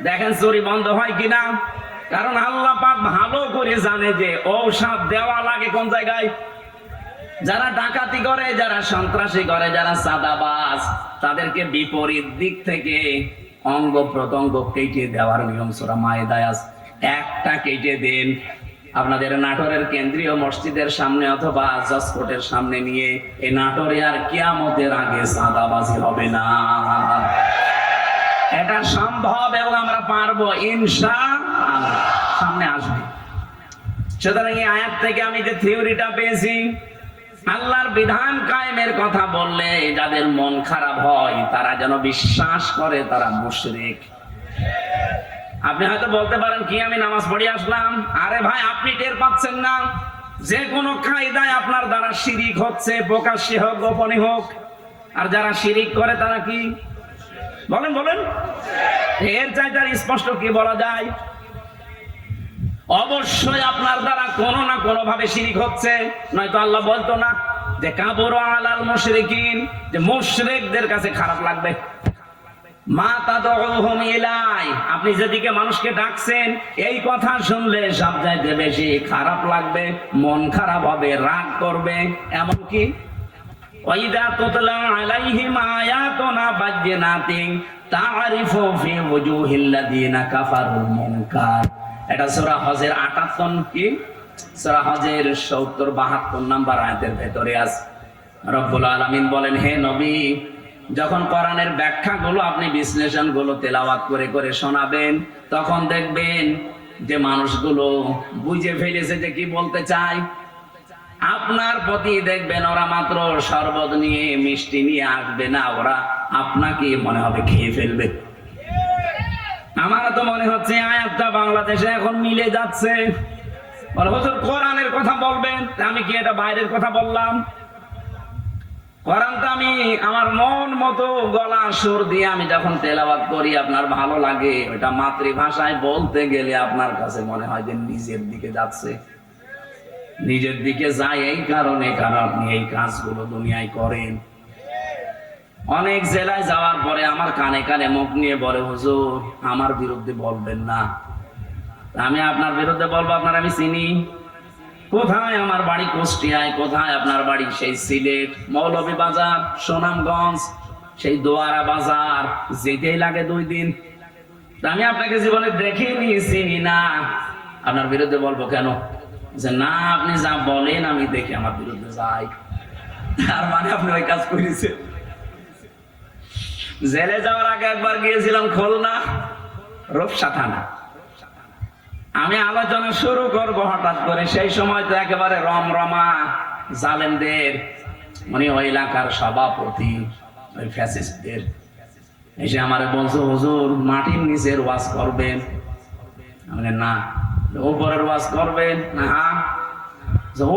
দেখেন চুরি বন্ধ হয় কিনা। কারণ আল্লাহ পাক ভালো করে জানে যে ঔষধ দেওয়া লাগে কোন জায়গায়। যারা ডাকাতি করে, যারা সন্ত্রাসী করে, যারা চাঁদাবাজ, তাদেরকে বিপরীত দিক থেকে অঙ্গ প্রত্যঙ্গ কেটে দেওয়ার নিয়ম সূরা মায়েদায় আছে। একটা কেটে দেন, আপনাদের নাটোরের কেন্দ্রীয় মসজিদের সামনে অথবা জজকোর্টের সামনে নিয়ে, এই নাটোরে আর কিয়ামতের আগে চাঁদাবাজি হবে না। এটা সম্ভব এবং আমরা পারবো ইনশাআল্লাহ, সামনে আসবে। সুতরাং এই আয়াত থেকে আমি যে থিওরিটা পেয়েছি, আল্লাহর বিধান কায়েমের কথা বললে যাদের মন খারাপ হয়, তারা যেন বিশ্বাস করে তারা মুশরিক। আপনি হয়তো বলতে পারেন, কি আমি নামাজ পড়ে আসলাম? আরে ভাই, আপনি টের পাচ্ছেন না? যে কোনো কায়দায় আপনার দ্বারা শিরিক হচ্ছে, প্রকাশ্যে হোক গোপনে হোক। আর যারা শিরিক করে তারা কি বলেন? বলেন, এর চাইতে আর স্পষ্ট কি বলা যায়? অবশ্যই আপনার দ্বারা কোনো না কোনো ভাবে শিরিক হচ্ছে, নয়তো আল্লাহ বলতো না যে কাবুরা আলাল মুশরিকিন, যে মুশরিকদের কাছে খারাপ লাগবে। মা তাদউহুম ইলাই, আপনি যেদিকে মানুষকে ডাকছেন, এই কথা শুনলে সব চাইতে বেশি খারাপ লাগবে, মন খারাপ হবে, রাগ করবে। এমনকি ওয়াইদা তুতলা আলাইহিম আয়াতুনা বাজ্জিনাতিন তা'রিফু ফি ওয়ুহিল্লাযিনা কাফারুল মুনকার। এটা সূরা হজের 58 কি সূরা হজের 70-72 নাম্বার আয়াতের ভেতরে আছে। রব্বুল আলামিন বলেন, হে নবী, যখন কোরআনের ব্যাখ্যাগুলো আপনি বিশ্লেষণগুলো তেলাওয়াত করে করে শোনাবেন, তখন দেখবেন যে মানুষগুলো বুঝে ফেলেছে যে কি বলতে চায়। আপনার প্রতি দেখবেন ওরা মাত্র শরবত নিয়ে, মিষ্টি নিয়ে আসবে না, ওরা আপনাকে মনে হবে খেয়ে ফেলবে। আমার তো মনে হচ্ছে আয়াতটা বাংলাদেশে এখন মিলে যাচ্ছে। হুজুর কোরআনের কথা বলবেন, আমি কি এটা বাইরের কথা বললাম? কোরআনটা আমি আমার মন মতো গলা সুর দিয়ে আমি যখন তেলাওয়াত করি, আপনার ভালো লাগে। ওটা মাতৃভাষায় বলতে গেলে আপনার কাছে মনে হয় যে নিজের দিকে যাচ্ছে। নিজের দিকে যায় এই কারণে, কারণ আপনি এই কাজগুলো দুনিয়ায় করেন। অনেক জেলায় যাওয়ার পরে আমার কানে কানে মুখ নিয়ে বলে, হুজুর আমার বিরুদ্ধে বলবেন না। আমি আপনার বিরুদ্ধে বলবো? আপনার আমি চিনি? কোথায় আমার বাড়ি কুষ্টিয়ায়, কোথায় আপনার বাড়ি সেই সিলেট, মৌলভীবাজার, সুনামগঞ্জ, সেই দোয়ারা বাজার, যেতেই লাগে 2 দিন। আমি আপনাকে জীবনে দেখিনি, চিনি না, আপনার বিরুদ্ধে বলবো কেন? যে না, আপনি যা বলেন আমি দেখি আমার বিরুদ্ধে যাই। তার মানে আপনি ওই কাজ করেছেন। জেলে যাওয়ার আগে একবার গিয়েছিলাম খুলনা, রূপসা থানা। আমি আলোচনা শুরু করব হঠাৎ করে, সেই সময় তো একেবারে রমরমা জালেমদের, উনি ওই এলাকার সভাপতি, ওই ফ্যাসিস্টদের এসে আমার বলছো, হুজুর মাটির নিচের ওয়াজ করবেন? আমি না। উপরের ওয়াজ করবেন? না।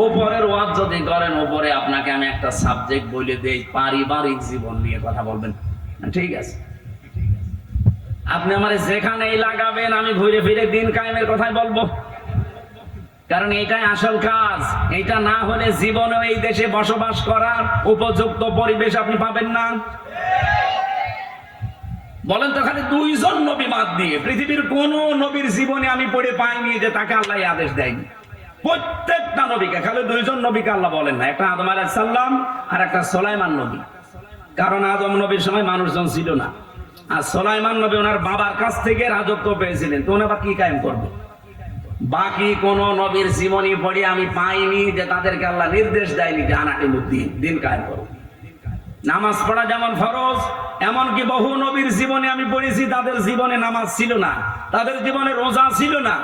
উপরের ওয়াজ যদি করেন, উপরে আপনাকে আমি একটা সাবজেক্ট বলে দেই, পারিবারিক জীবন নিয়ে কথা বলবেন। ঠিক আছে, আপনি আমার যেখানেই লাগাবেন আমি ঘুরে ফিরে দিন কায়েমের কথাই বলবো, কারণ এটাই আসল কাজ। এটা না হলে জীবনে এই দেশে বসবাস করার উপযুক্ত পরিবেশ আপনি পাবেন না। বলেন তো, খালি 2 জন নবী বাদ দিয়ে পৃথিবীর কোন নবীর জীবনে আমি পড়ে পাইনি যে তাকে আল্লাহ আদেশ দেয়নি। প্রত্যেকটা নবীকে, খালি 2 জন নবীকে আল্লাহ বলেন না, একটা আদম আলাইহিস সালাম আর একটা সুলাইমান নবী। কারণ আদম নবীর সময় মানুষজন ছিল না, আর সুলাইমান নবী ওনার বাবার কাছ থেকে রাজত্ব পেয়েছিলেন, তো ওনারা কি কায়েম করবে? বাকি কোন নবীর জীবনী পড়ে আমি পাইনি যে তাদেরকে আল্লাহ নির্দেশ দেয়নি যে আনাকিমুদ্দিন, দিন কায়েম করো। নামাজ পড়া যেমন ফরজ, এমনকি বহু নবীর জীবনে আমি পড়েছি তাদের জীবনে নামাজ ছিল না, তাদের জীবনে রোজা ছিল না,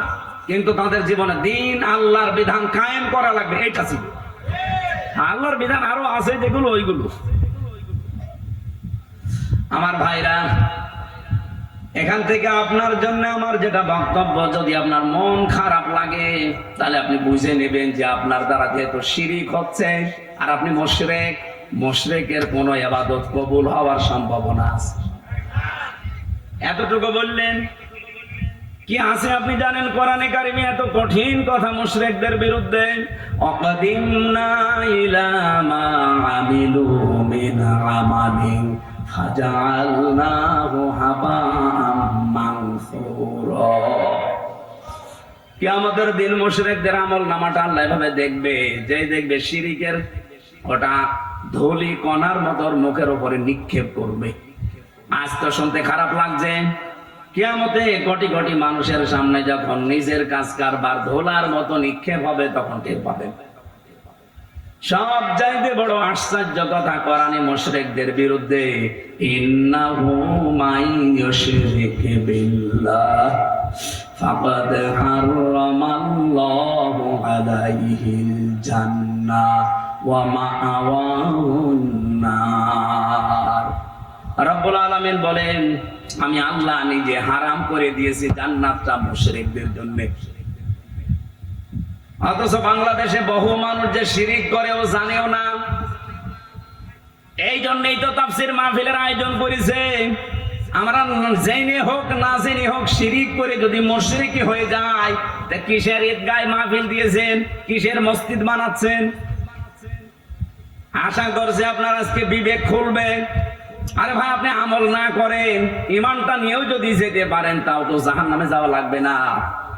কিন্তু তাদের জীবনে দিন, আল্লাহর বিধান কায়েম করা লাগবে, এটা ছিল। আল্লাহর বিধান আরো আছে যেগুলো, ওইগুলো। আমার ভাইরা, এখান থেকে আপনার জন্য আমার যেটা বক্তব্য, যদি আপনার মন খারাপ লাগে তাহলে আপনি বুঝে নেবেন যে আপনার দ্বারা যেহেতু শিরিক হচ্ছে আর আপনি মুশরিক, মুশরিকের কোনো ইবাদত কবুল হওয়ার সম্ভাবনা আছে। এতটুকু বললেন। কি আছে আপনি জানেন কোরআনে কারিমে এত কঠিন কথা মুশরিকদের বিরুদ্ধে? অকদিমনা ইলা মা আমিলু মিন আমালিন ফাজআলনাহু হাবাআম মানসুরা। কিয়ামতের দিন মুশরিকদের আমল নামাটা আল্লাহ এভাবে দেখবে, যে দেখবে শিরিকের ওটা ধুলি কণার মতো মুখের উপরে নিক্ষেপ করবে। আজ তো শুনতে খারাপ লাগছে, কিয়ামতে কোটি কোটি মানুষের সামনে যখন নিজের কাজ কারবার ধুলার মতো নিক্ষেপ হবে, তখন টের পাবেন। সব চাইতে বড় আশ্চর্য কথা কোরআনে মুশরিকদের বিরুদ্ধে, ইন্নাহু মাইয়ুশরিক বিল্লাহ ফাকাদ হারামাল্লাহু আলাইহিল জান্নাহ ওয়া মাআওয়াহুন নার। রব্বুল আলামিন বলেন, আমি আল্লাহ নিজে হারাম করে দিয়েছি জান্নাতটা মুশরিকদের জন্য। অথচ বাংলাদেশে বহু মানুষ যে শিরিক করে ও জানেও না। এই জন্যই তো তাফসীর মাহফিলের আয়োজন করেছে। আমরা জেনে হোক না জেনে হোক শিরিক করে যদি মুশরিকি হয়ে যায়, তা কিসের ঈদগায় মাহফিল দিয়েছেন, কিসের মসজিদ বানাচ্ছেন? আশা করছে আপনার আজকে বিবেক খুলবে। আরে ভাই, আপনি আমল না করেন, ইমানটা নিয়েও যদি যেতে পারেন, তাও তো জাহান্নামে যাওয়া লাগবে না।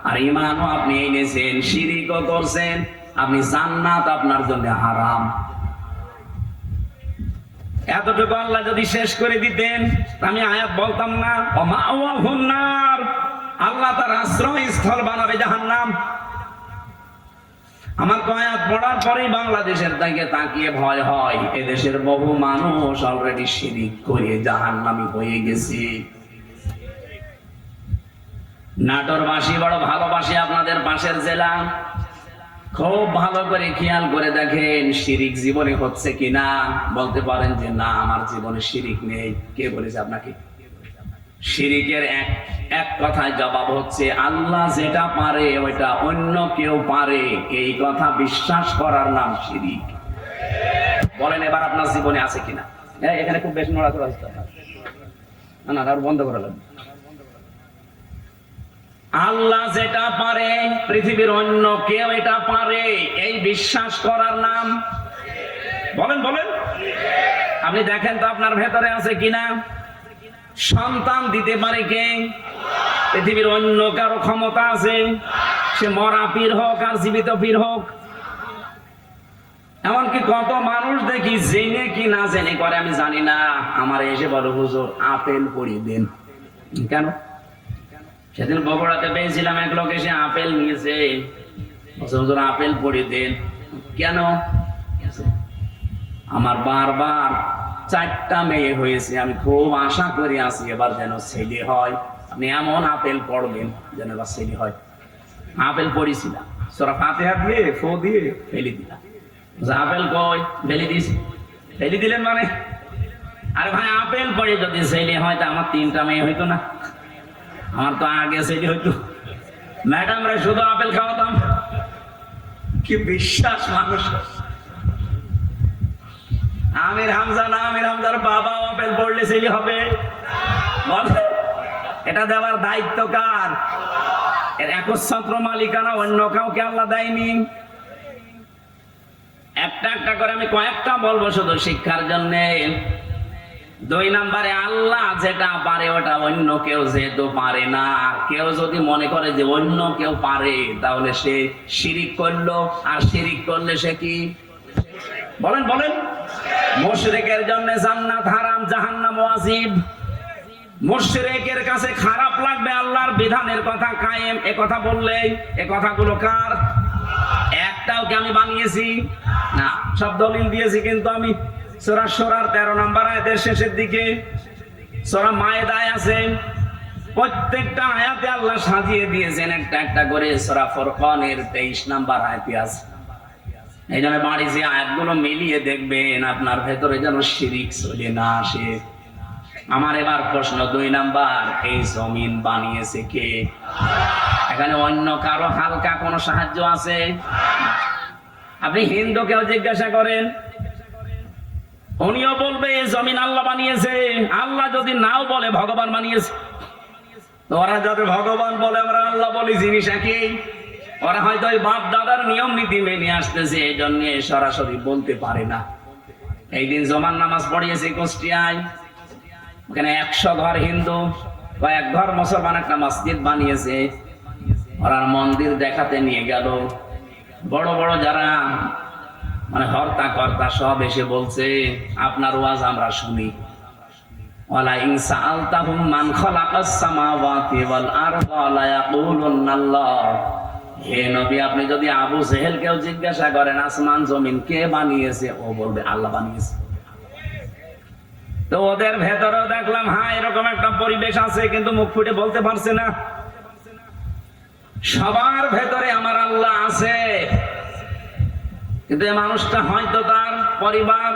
আর ইমানও আপনি এনেছেন, শিরিকও করছেন, আপনি জান্নাত আপনার জন্য হারাম। এতটুকু আল্লাহ যদি শেষ করে দিতেন, আমি আয়াত বলতাম না, ওমাওয়াহুন নার, আল্লাহ তার আশ্রয়স্থল বানাবে জাহান্নাম। আমার আয়াত পড়ার পরেই বাংলাদেশের দিকে তাকিয়ে ভয় হয়, এদেশের বহু মানুষ অলরেডি শিরিক করে জাহান্নামী হয়ে গেছে। নাটোরবাসী বড় ভালোবাসি আপনাদের পাশের জেলা, খুব ভালো করে খেয়াল করে দেখেন শিরিক জীবনে হচ্ছে কিনা। বলতে পারেন যে না, আমার জীবনে শিরিক নেই। কে বলেছে আপনাকে? শিরিকের এক কথায় জবাব হচ্ছে, আল্লাহ যেটা পারে ওইটা অন্য কেউ পারে, এই কথা বিশ্বাস করার নাম শিরিক। বলেন এবার আপনার জীবনে আছে কিনা? এখানে খুব বেশি নড়াচড়া হচ্ছে না, আর বন্ধ করা লাগবে। আল্লাহ যেটা পারে পৃথিবীর অন্য কেউ এটা পারে, এই বিশ্বাস করার নাম বলেন বলেন। আপনি দেখেন তো আপনার ভেতরে আছে কিনা। সন্তান দিতে পারে কে? পৃথিবীর অন্য কারো ক্ষমতা আছে? সে মরা পীর হোক আর জীবিত পীর হোক। এমনকি কত মানুষ দেখি জেনে কি না জেনে করে আমি জানি না, আমার এসে বলো হুজুর আপেল পড়িয়ে দেন। কেন? সেদিন বগুড়াতে পেয়েছিলাম, এক লোক এসে আপেল নিয়েছে, হুজুর আপেল পড়িয়ে দেন। কেন? আমার বারবার 4টা মেয়ে হয়েছে, আমি খুব আশা করে আছি এবার যেন ছেলে হয়, আপনি এমন আপেল পড়বেন যেন এবার ছেলে হয়। আপেল পড়েছিলাম, সূরা ফাতিহা দিয়ে ফু দিয়ে ফেলে দিলাম। আপেল কই? ফেলে দিস। ফেলে দিলেন মানে? আরে ভাই আপেল পড়ে যদি ছেলে হয় তা আমার 3টা মেয়ে হইতো না? আমার তো আগে ছেলে হইতো। ম্যাডামরা শুধু আপেল খাওয়াতাম। কি বিশ্বাস মানুষ। আমির হামজা না, আমির হামজার বাবা আপেল পড়লে ছেলে হবে? এটা দেওয়ার দায়িত্ব কার? এর একচ্ছত্র মালিকানা অন্য কাউকে আল্লাহ দেয়নি। একটা একটা করে আমি কয়েকটা বলবো শুধু শিক্ষার জন্য। 2 নম্বরে, আল্লাহ যেটা পারে ওটা অন্য কেউ যেহেতু পারে না। কেউ যদি মনে করে যে অন্য কেউ পারে, তাহলে সে শিরিক করলো। আর শিরিক করলে সে কি? বলেন বলেন। মুশরিকের জন্য জান্নাত হারাম, জাহান্নাম ওয়াজিব। মুশরিকের কাছে খারাপ লাগবে আল্লাহর বিধানের কথা কায়েম এ কথা বললে। এ কথাগুলো কার? একটাও কি আমি বানিয়েছি? না, সব দলিল দিয়েছি। কিন্তু আমি সূরা শুরার 13 নম্বর আয়াতের শেষের দিকে, সূরা মায়েদায় আছে, প্রত্যেকটা আয়াতে আল্লাহ সাজিয়ে দিয়েছেন একটা একটা করে। সূরা ফুরকানের 23 নম্বর আয়াতে আছে। এই জন্য বাড়ি যে আয়াতগুলো মিলিয়ে দেখবেন আপনার ভেতরে যেন শিরিক চলে না আসে। আমার এবার প্রশ্ন 2 নাম্বার, এই জমিন বানিয়েছে কে? এখানে অন্য কারো হালকা কোনো সাহায্য আছে? আপনি হিন্দুকেও জিজ্ঞাসা করেন, উনিও বলবে এই জমিন আল্লাহ বানিয়েছে। আল্লাহ যদি নাও বলে ভগবান বানিয়েছে। ওরা যাতে ভগবান বলে আমরা আল্লাহ বলি, জিনিস একই। ওরা হয়তো ওই বাপ দাদার নিয়ম নীতি মেনে আসতেছে, এই জন্য সরাসরি বলতে পারে না। এই দিন জমান নামাজ পড়িয়েছে কুষ্টিয়ায়, ওখানে 100 ঘর হিন্দু, কয়েক ঘর মুসলমান একটা মসজিদ বানিয়েছে। ওরা মন্দির দেখাতে নিয়ে গেল। বড় বড় যারা মানে হর্তা কর্তা সব এসে বলছে আপনার ওয়াজ আমরা শুনি। ওয়ালা ইন সাআলতাহুম মান খালাকাস সামাওয়াতি ওয়াল আরদা লা ইয়াকুলুন্না আল্লাহ। হে নবী, আপনি যদি আবু জেহেলকেও জিজ্ঞাসা করেন আসমান জমিন কে বানিয়েছে, ও বলবে আল্লাহ বানিয়েছে। তো ওদের ভেতরেও দেখলাম হ্যাঁ এরকম একটা পরিবেশ আছে, কিন্তু মুখ ফুটে বলতে পারছে না। সবার ভেতরে আমার আল্লাহ আছে, কিন্তু এই মানুষটা হয়তো তার পরিবার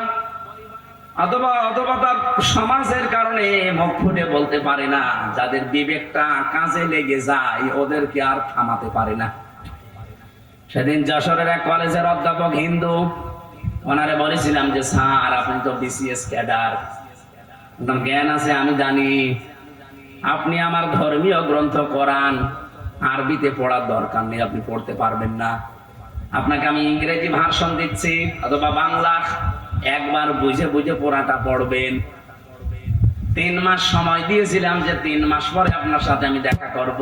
অথবা তার সমাজের কারণে মুখ ফুটে বলতে পারে না। যাদের বিবেকটা কাজে লেগে যায় ওদেরকে আর থামাতে পারে না। সেদিন যশোরের এক কলেজের অধ্যাপক হিন্দু, ওনারে বলেছিলাম যে স্যার আপনি তো বিসিএস ক্যাডার, জ্ঞান আছে আমি জানি, আপনি আমার ধর্মীয় গ্রন্থ কোরআন আরবিতে পড়ার দরকার নেই, আপনি পড়তে পারবেন না। আপনাকে আমি ইংরেজি ভার্সন দিচ্ছি অথবা বাংলা, একবার বুঝে বুঝে পড়াটা পড়বেন। 3 মাস সময় দিয়েছিলাম যে 3 মাস পরে আপনার সাথে আমি দেখা করব।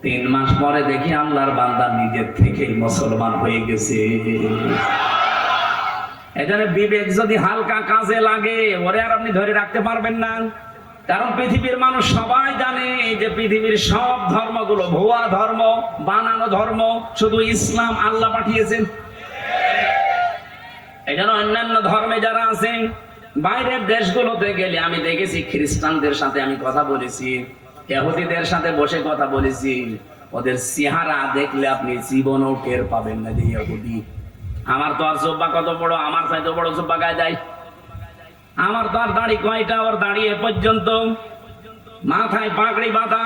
3 মাস পরে দেখি আল্লাহর বান্দা নিজের থেকেই মুসলমান হয়ে গেছে। এজন্য বিবেক যদি হালকা কাজে লাগে ওরে আর আপনি ধরে রাখতে পারবেন না। কারণ পৃথিবীর মানুষ সবাই জানে যে পৃথিবীর সব ধর্মগুলো ভুয়া ধর্ম, বানানো ধর্ম, শুধু ইসলাম আল্লাহ পাঠিয়েছেন। এই জন্য অন্যান্য ধর্মে যারা আছেন বাইরের দেশগুলোতে গেলে আমি দেখেছি খ্রিস্টানদের সাথে আমি কথা বলেছি, ইহুদিদের সাথে বসে কথা বলেছি, ওদের চেহারা দেখলে আপনি জীবনও টের পাবেন না যে ইহুদি। আমার তো আর জুব্বা কত বড়, আমার চাইতে বড় জুব্বা গায়ে দেয়। আমার তো আর দাড়ি কয়টা, ওর দাঁড়িয়ে পর্যন্ত, মাথায় পাগড়ি বাঁধা,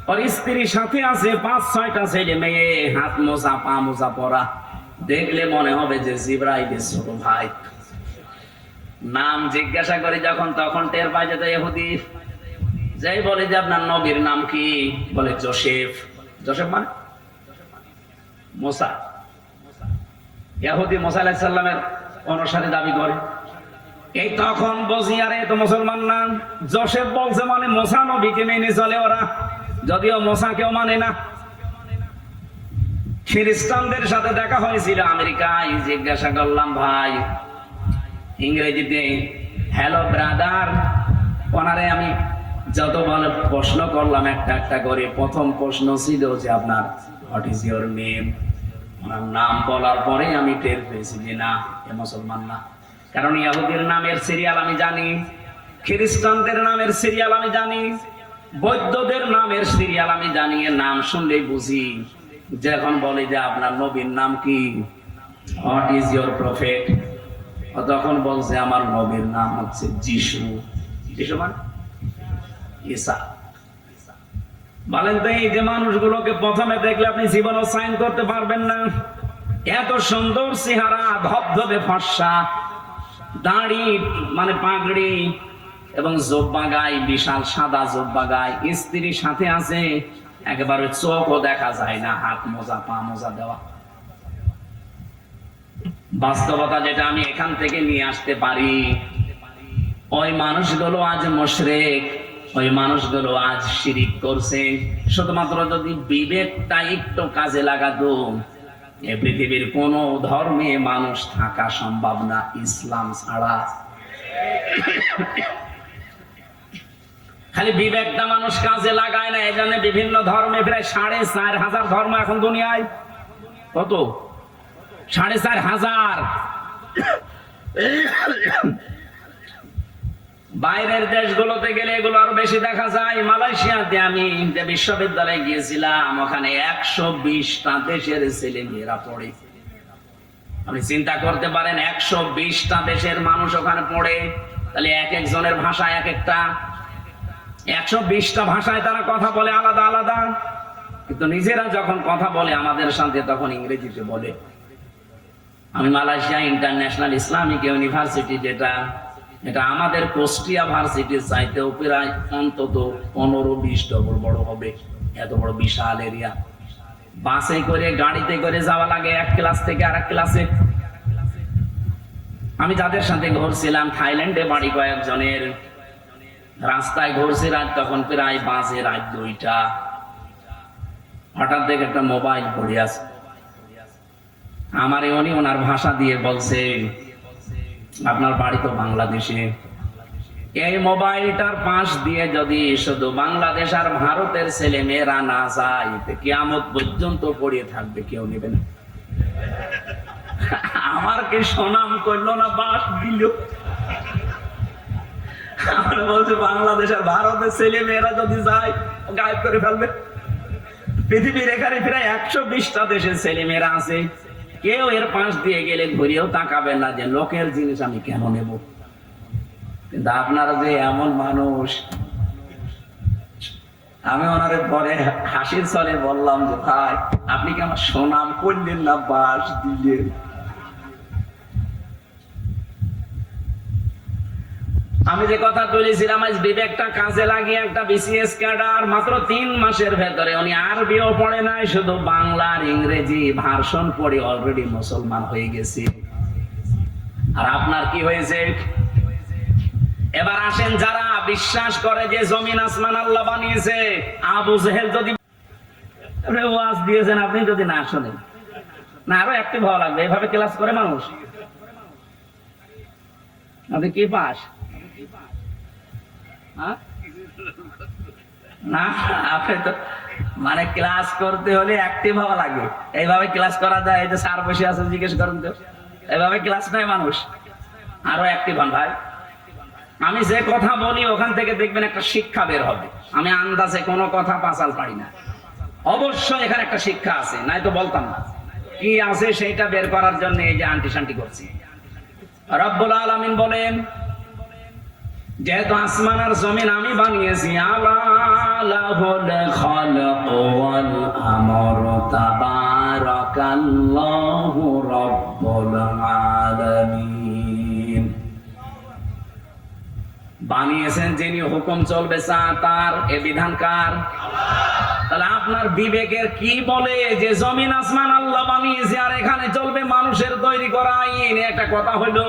ওর স্ত্রীর সাথে আছে 5-6টা ছেলে মেয়ে, হাত মোজা পা মোজা পরা। দেখলে মনে হবে যে জিবরাইলের ছোট ভাই। নাম জিজ্ঞাসা করি যখন তখন টের পাই যে ইহুদি। যাই বলে যে আপনার নবীর নাম কি, বলে জোসেফ। জোসেফ মানে মোসা। ইহুদি মুসা আলাইহিস সালামের অনুসারী দাবি করে। এই তখন বুঝি আরে তো মুসলমান না, জোসেফ বলছে মানে মোসা নবীকে মেনে চলে ওরা, যদিও মোসা কেউ মানে না। খ্রিস্টানদের সাথে দেখা হয়েছিল আমেরিকায়, জিজ্ঞাসা করলাম ভাই ইংরেজিতে হ্যালো ব্রাদার, ওনারে আমি যত ভালো প্রশ্ন করলাম একটা একটা করে। প্রথম প্রশ্ন ছিল যে আপনার হোয়াট ইজ ইউর নেম। ওনার নাম বলার পরে আমি টের পেয়েছি যে না, এ মুসলমান না। কারণ ইহুদির নামের সিরিয়াল আমি জানি, খ্রিস্টানদের নামের সিরিয়াল আমি জানি, বৌদ্ধদের নামের সিরিয়াল আমি জানি। এর নাম শুনলেই বুঝি। যখন বলে যে আপনার নবীর নাম কি, হোয়াট ইজ ইউর প্রফেট, তখন বলছে আমার নবীর নাম হচ্ছে যিশু। যিশু মানে ঈসা। বলেন তো এই যে মানুষগুলোকে প্রথমে দেখলে আপনি জীবনও সাইন করতে পারবেন না। এত সুন্দর চেহারা, ধবধবে ফর্সা, দাড়ি মানে পাগড়ি এবং জোব্বা গায়ে, বিশাল সাদা জোব্বা গায়ে, স্ত্রীর সাথে আছে, একেবারে চোখও দেখা যায় না, হাত মোজা পা মোজা দেওয়া। বাস্তবতা যেটা আমি এখান থেকে নিয়ে আসতে পারি, ওই মানুষগুলো আজ মুশরিক, ওই মানুষগুলো আজ শিরিক করছে। শুধুমাত্র যদি বিবেকটা একটু কাজে লাগাতো, এ পৃথিবীর কোন ধর্মে মানুষ থাকা সম্ভব না ইসলাম ছাড়া। খালি বিবেকটা মানুষ কাজে লাগায় না, এই জন্য বিভিন্ন ধর্মে প্রায় 4,500 ধর্ম এখন দুনিয়ায়। কত? 4,500। বাইরের দেশগুলোতে গেলে এগুলো আরো বেশি দেখা যায়। মালয়েশিয়াতে আমি যে বিশ্ববিদ্যালয়ে গিয়েছিলাম, ওখানে 120টা দেশের ছেলে মেয়েরা পড়ে। আপনি চিন্তা করতে পারেন 120টা দেশের মানুষ ওখানে পড়ে, তাহলে এক একজনের ভাষা এক একটা, 120টা ভাষায় তারা কথা বলে আলাদা আলাদা, কিন্তু নিজেরা যখন কথা বলে আমাদের সাথে তখন ইংরেজিতে বলে। আমি মালয়েশিয়া ইন্টারন্যাশনাল ইসলামিক ইউনিভার্সিটি, এটা আমাদের কুষ্টিয়া ভার্সিটির চাইতেও প্রায় অন্তত 15-20 ডবল বড় হবে, এত বড় বিশাল এরিয়া। বাসে করে গাড়িতে করে যাওয়া লাগে এক ক্লাস থেকে আরেক ক্লাসে। আমি যাদের সাথে ঘুরছিলাম থাইল্যান্ডে বাড়ি কয়েকজনের, রাস্তায় ঘুরছি রাত তখন প্রায় বাজে রাত 2টা। হঠাৎ দেখে একটা মোবাইল পড়ে আছে, আমারে উনি ওনার ভাষা দিয়ে বলছে আপনার বাড়ি তো বাংলাদেশে। এই মোবাইলটার পাশ দিয়ে যদি শুধু বাংলাদেশ আর ভারতের ছেলে মেয়েরা না যায়, কিয়ামত পর্যন্ত পড়িয়ে থাকবে, কেউ নেবে না। আমার কি সুনাম করলো না, বাস দিল। আমরা বলছি বাংলাদেশ আর ভারতের ছেলে মেয়েরা যদি যায় গায়েব করে ফেলবে। পৃথিবীর এখানে প্রায় 120টা দেশের ছেলে মেয়েরা আছে, কেউ এর পাশ দিয়ে গেলে ঘুরিয়েও তাকাবেন না যে লোকের জিনিস আমি কেন নেব। কিন্তু আপনারা যে এমন মানুষ, আমি ওনারে পরে হাসির ছলে বললাম যে ভাই আপনি কি আমার সুনাম করলেন না, বাস দিলেন। আমি যে কথা তুলেছিলাম, আজ বিবেকটা কাজে লাগিয়ে একটা বিসিএস ক্যাডার মাত্র 3 মাসের ভেতরে, উনি আরবিও পড়ে নাই, শুধু বাংলা আর ইংরেজি ভার্সন পড়ে অলরেডি মুসলমান হয়ে গেছে। আর আপনার কি হয়েছে? এবার আসেন যারা বিশ্বাস করে যে জমিন আসমান আল্লাহ বানিয়েছে, আবু জেহেল যদি ওয়াজ দিয়েছেন, আপনি যদি না শোনেন, না আরো অ্যাক্টিভ হওয়া লাগবে। এভাবে ক্লাস করে মানুষ, আপনি কি পাস না? আপনি তো মানে ক্লাস করতে হলে অ্যাক্টিভ হওয়া লাগে। এইভাবে ক্লাস করা যায়? এই যে স্যার বসে আছে, জিজ্ঞেস করেন তো, এইভাবে ক্লাস নেয় মানুষ। আরো অ্যাক্টিভ হন ভাই। আমি যে কথা বলি ওখান থেকে দেখবেন একটা শিক্ষা বের হবে। আমি আন্দাজে কোনো কথা পাঁচাল পারি না, অবশ্যই এখানে একটা শিক্ষা আছে, নাই তো বলতাম না। কি আছে সেইটা বের করার জন্য এই যে আন্টি শান্তি করছি। রব্বুল আলামিন বলেন, যেহেতু আসমান আর জমিন আমি বানিয়েছি, আলাহুল খালকু ওয়াল আমরু তাবারাকাল্লাহু রাব্বুল আলামিন। বানিয়েছেন যিনি, হুকুম চলবে তার, এ বিধান কার? তাহলে আপনার বিবেকের কি বলে যে জমিন আসমান আল্লাহ বানিয়েছে আর এখানে চলবে মানুষের তৈরি করা আইন? একটা কথা হইলো।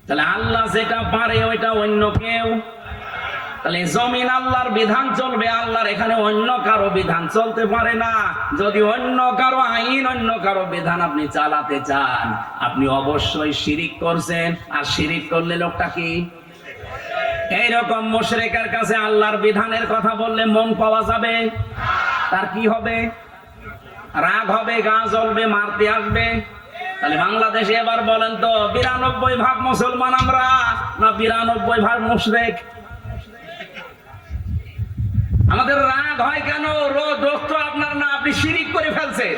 তাহলে আল্লাহ যেটা পারে ওইটা অন্য কেউ। তাহলে জমিন আল্লাহর বিধান চলবে, আল্লাহর এখানে অন্য কারো বিধান চলতে পারে না। যদি অন্য কারো আইন, অন্য কারো বিধান আপনি চালাতে চান, আপনি অবশ্যই শিরিক করছেন। আর শিরিক করলে লোকটা কি? এইরকম মুশরিকের কাছে আল্লাহর বিধানের কথা বললে মন পাওয়া যাবে? তার কি হবে? রাগ হবে, গা জ্বলবে, মারতে আসবে। তাহলে বাংলাদেশে এবার বলেন তো 92% মুসলমান আমরা না 92% মুশরিক? আমাদের রাগ হয় কেন? দোষ তো আপনার না, আপনি শিরিক করে ফেলছেন।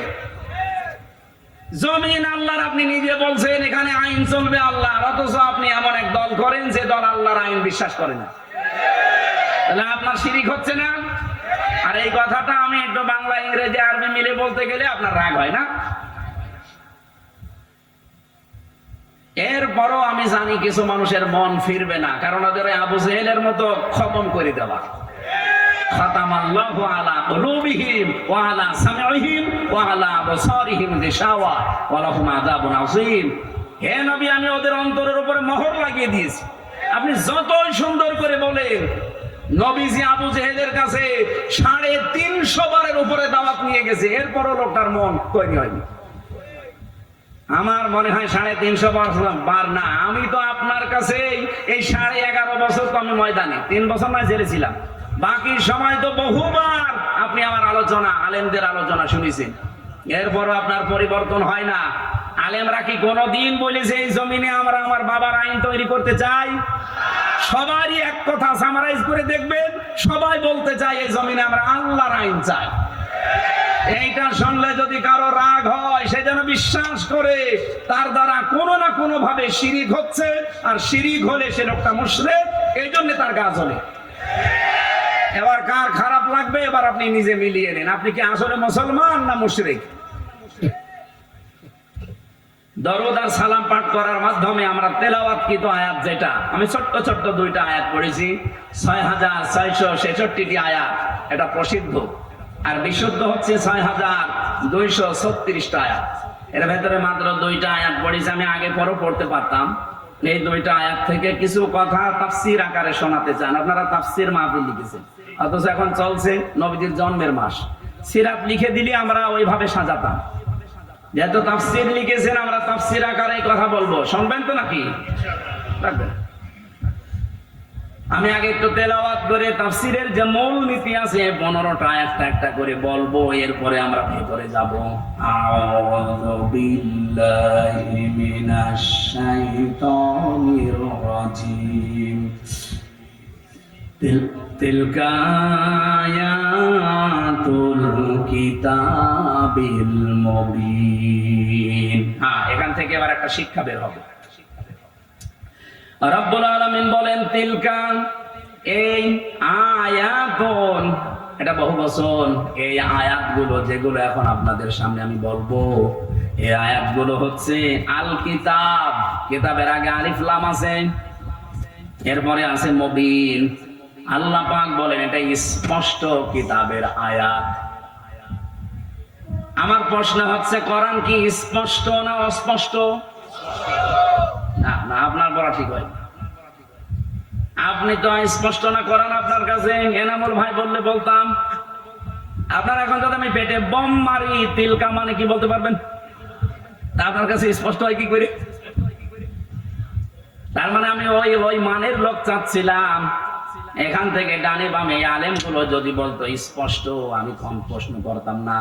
জমিন আল্লাহর, আপনি নিজে বলছেন এখানে আইন চলবে আল্লাহর, অথচ আপনি এমন এক দল করেন যে দল আল্লাহর আইন বিশ্বাস করে না। তাহলে আপনার শিরিক হচ্ছে না? আর এই কথাটা আমি একটু বাংলা, ইংরেজি, আরবি মিলে বলতে গেলে আপনার রাগ হয় না? এরপরও আমি জানি কিছু মানুষের মন ফিরবে না, কারণ ওদের আবু জেহেলের মতো খতম করে দেওয়া। খাতামাল্লাহু আলা কুলুবিহিম ওয়া আলা সামঈহিম ওয়া আলা আবসারিহিম গিশাওয়া ওয়া লাহুম আযাবুন আযীম। হে নবী, আমি ওদের অন্তরের উপরে মোহর লাগিয়ে দিয়েছি। আপনি যতই সুন্দর করে বলেন, নবীজি আবু জেহেলের কাছে 350 বারের উপরে দাওয়াত নিয়ে গেছে, এরপরও লোকটার মন তৈরি হয়নি। আমার মনে হয় 350 বার না, আমি তো আপনার কাছে এই 11.5 বছর তো আমি ময়দানে, 3 বছর নয় জেলে ছিলাম, বাকি সময় তো বহুবার আপনি আমার আলোচনা, আলেমদের আলোচনা শুনেছেন, এরপরও আপনার পরিবর্তন হয় না। আলেমরা কি কোনদিন বলেছে এই জমিনে আমরা আমার বাবার আইন তৈরি করতে চাই? সবারই এক কথা সামারাইজ করে দেখবেন, সবাই বলতে চাই এই জমিনে আমরা আল্লাহর আইন চাই। এইটা শুনলে যদি কারো রাগ হয়, সে যেন বিশ্বাস করে তার দ্বারা কোনো না কোনো ভাবে শিরিক হচ্ছে, আর শিরিক হলে সে লোকটা মুশরিক, এই জন্য তার গা জ্বলে। এবার কার খারাপ লাগবে এবার আপনি নিজে মিলিয়ে নেন, আপনি কি আসলে মুসলমান না মুশরিক? দরুদ আর সালাম পাঠ করার মাধ্যমে আমরা তেলাওয়াতকৃত আয়াত, যেটা আমি ছোট্ট ছোট্ট 2টা আয়াত পড়েছি, 6666টি আয়াত, এটা প্রসিদ্ধ। আর বিশুদ্ধ হচ্ছে 6236টা আয়াত। এর ভেতরে মাত্র 2টা আয়াত পড়েছি, আমি আগে পরও পড়তে পারতাম। এই 2টা আয়াত থেকে কিছু কথা তাফসীর আকারে শোনাতে চান। আপনারা তাফসীর মাহফিল লিখেছেন, অথচ এখন চলছে নবীজির জন্মের মাস, সিরাত লিখে দিলে আমরা ওইভাবে সাজাতাম। যেহেতু তাফসীর লিখেছেন, আমরা তাফসীর আকারে কথা বলবো, শুনবেন তো নাকি? রাখবেন। আমি আগে একটু তেলাওয়াত করে তাফসীরের যে মূল নীতি আছে 15টা একটা একটা করে বলবো, এরপরে আমরা ভেতরে যাব। আউযু বিল্লাহি মিনাশ শাইতানির রাজীম। তিলকা আয়াতুল কিতাবিল মুবিন। এখান থেকে এবার একটা শিক্ষা বের হবে। রব্বুল আলামিন বলেন তিলকা, এই আয়াতুন, এটা বহুবচন, এই আয়াতগুলো যেগুলো এখন আপনাদের সামনে আমি বলবো, এই আয়াতগুলো হচ্ছে আল কিতাব। কিতাবের আগে আলিফ লাম আছে, এরপরে আছে মুবিন। আল্লাহ পাক বলেন এটা স্পষ্ট কিতাবের আয়াত। আমার প্রশ্ন হচ্ছে, কোরআন কি স্পষ্ট না অস্পষ্ট? না, আপনার বলা ঠিক হয়। আপনি তো স্পষ্ট না কোরআন আপনার কাছে, এনামুল ভাই বললে বলতাম। আপনার এখন যদি আমি পেটে বম মারি, তিলকা মানে কি বলতে পারবেন? আপনার কাছে স্পষ্ট হয় কি করে? তার মানে আমি ওই মানের লোক চাচ্ছিলাম। এখান থেকে ডানে বামে আলেম গুলো যদি বলতো স্পষ্ট, আমি কম প্রশ্ন করতাম না।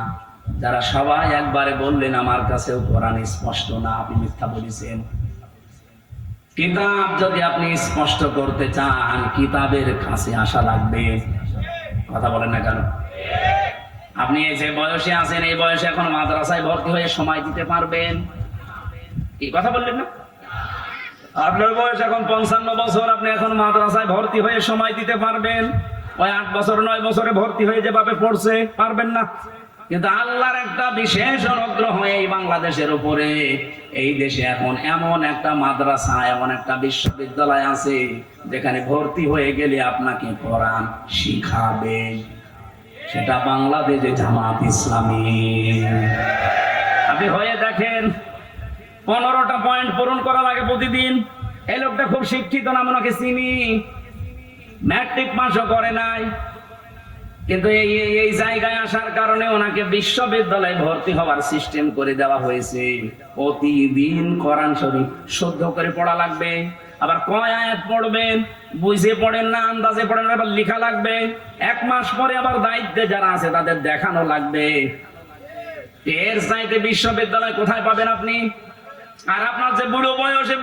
যারা সবাই একবারে বললেন আমার কাছেও কোরআন স্পষ্ট না, আপনি মিথ্যা বলেছেন। কিতাব যদি আপনি স্পষ্ট করতে চান, কিতাবের কাছে আসা লাগবে। কথা বলেন না কেন? আপনি যে বয়সে আছেন, এই বয়সে এখন মাদ্রাসায় ভর্তি হয়ে সময় দিতে পারবেন? কি কথা বললেন না? আপনার বয়স এখন 55 বছর, আপনি এখন মাদ্রাসায় ভর্তি হয়ে সময় দিতে পারবেন? ওই 8 বছর 9 বছরে ভর্তি হয়ে যেভাবে পড়ছে পারবেন না? কিন্তু আল্লাহর একটা বিশেষ অনুগ্রহ এই বাংলাদেশের উপরে, এই দেশে এখন এমন একটা মাদ্রাসা, এমন একটা বিশ্ববিদ্যালয় আছে যেখানে ভর্তি হয়ে গেলে আপনাকে কোরআন শিখাবে। সেটা বাংলাদেশে জামাত ইসলামী। আপনি হয়ে দেখেন, 15টা পয়েন্ট পূরণ করা লাগে প্রতিদিন। এই লোকটা খুব শিক্ষিত না, ওনাকে চিনি, ম্যাট্রিক পাসও করে নাই, কিন্তু এই জায়গায় আসার কারণে ওনাকে বিশ্ববিদ্যালয়ে ভর্তি হওয়ার সিস্টেম করে দেওয়া হয়েছে। প্রতিদিন কোরআন শরীফ শুদ্ধ করে পড়া লাগবে, আবার কয় আয়াত পড়বেন, বুঝে পড়েন না, আন্দাজে পড়েন, আবার লেখা লাগবে। 1 মাস পরে আবার দায়িত্বে যারা আছে তাদের দেখানো লাগবে। এর চাইতে বিশ্ববিদ্যালয় কোথায় পাবেন আপনি? আর আপনার যে বুড়ো বয়সে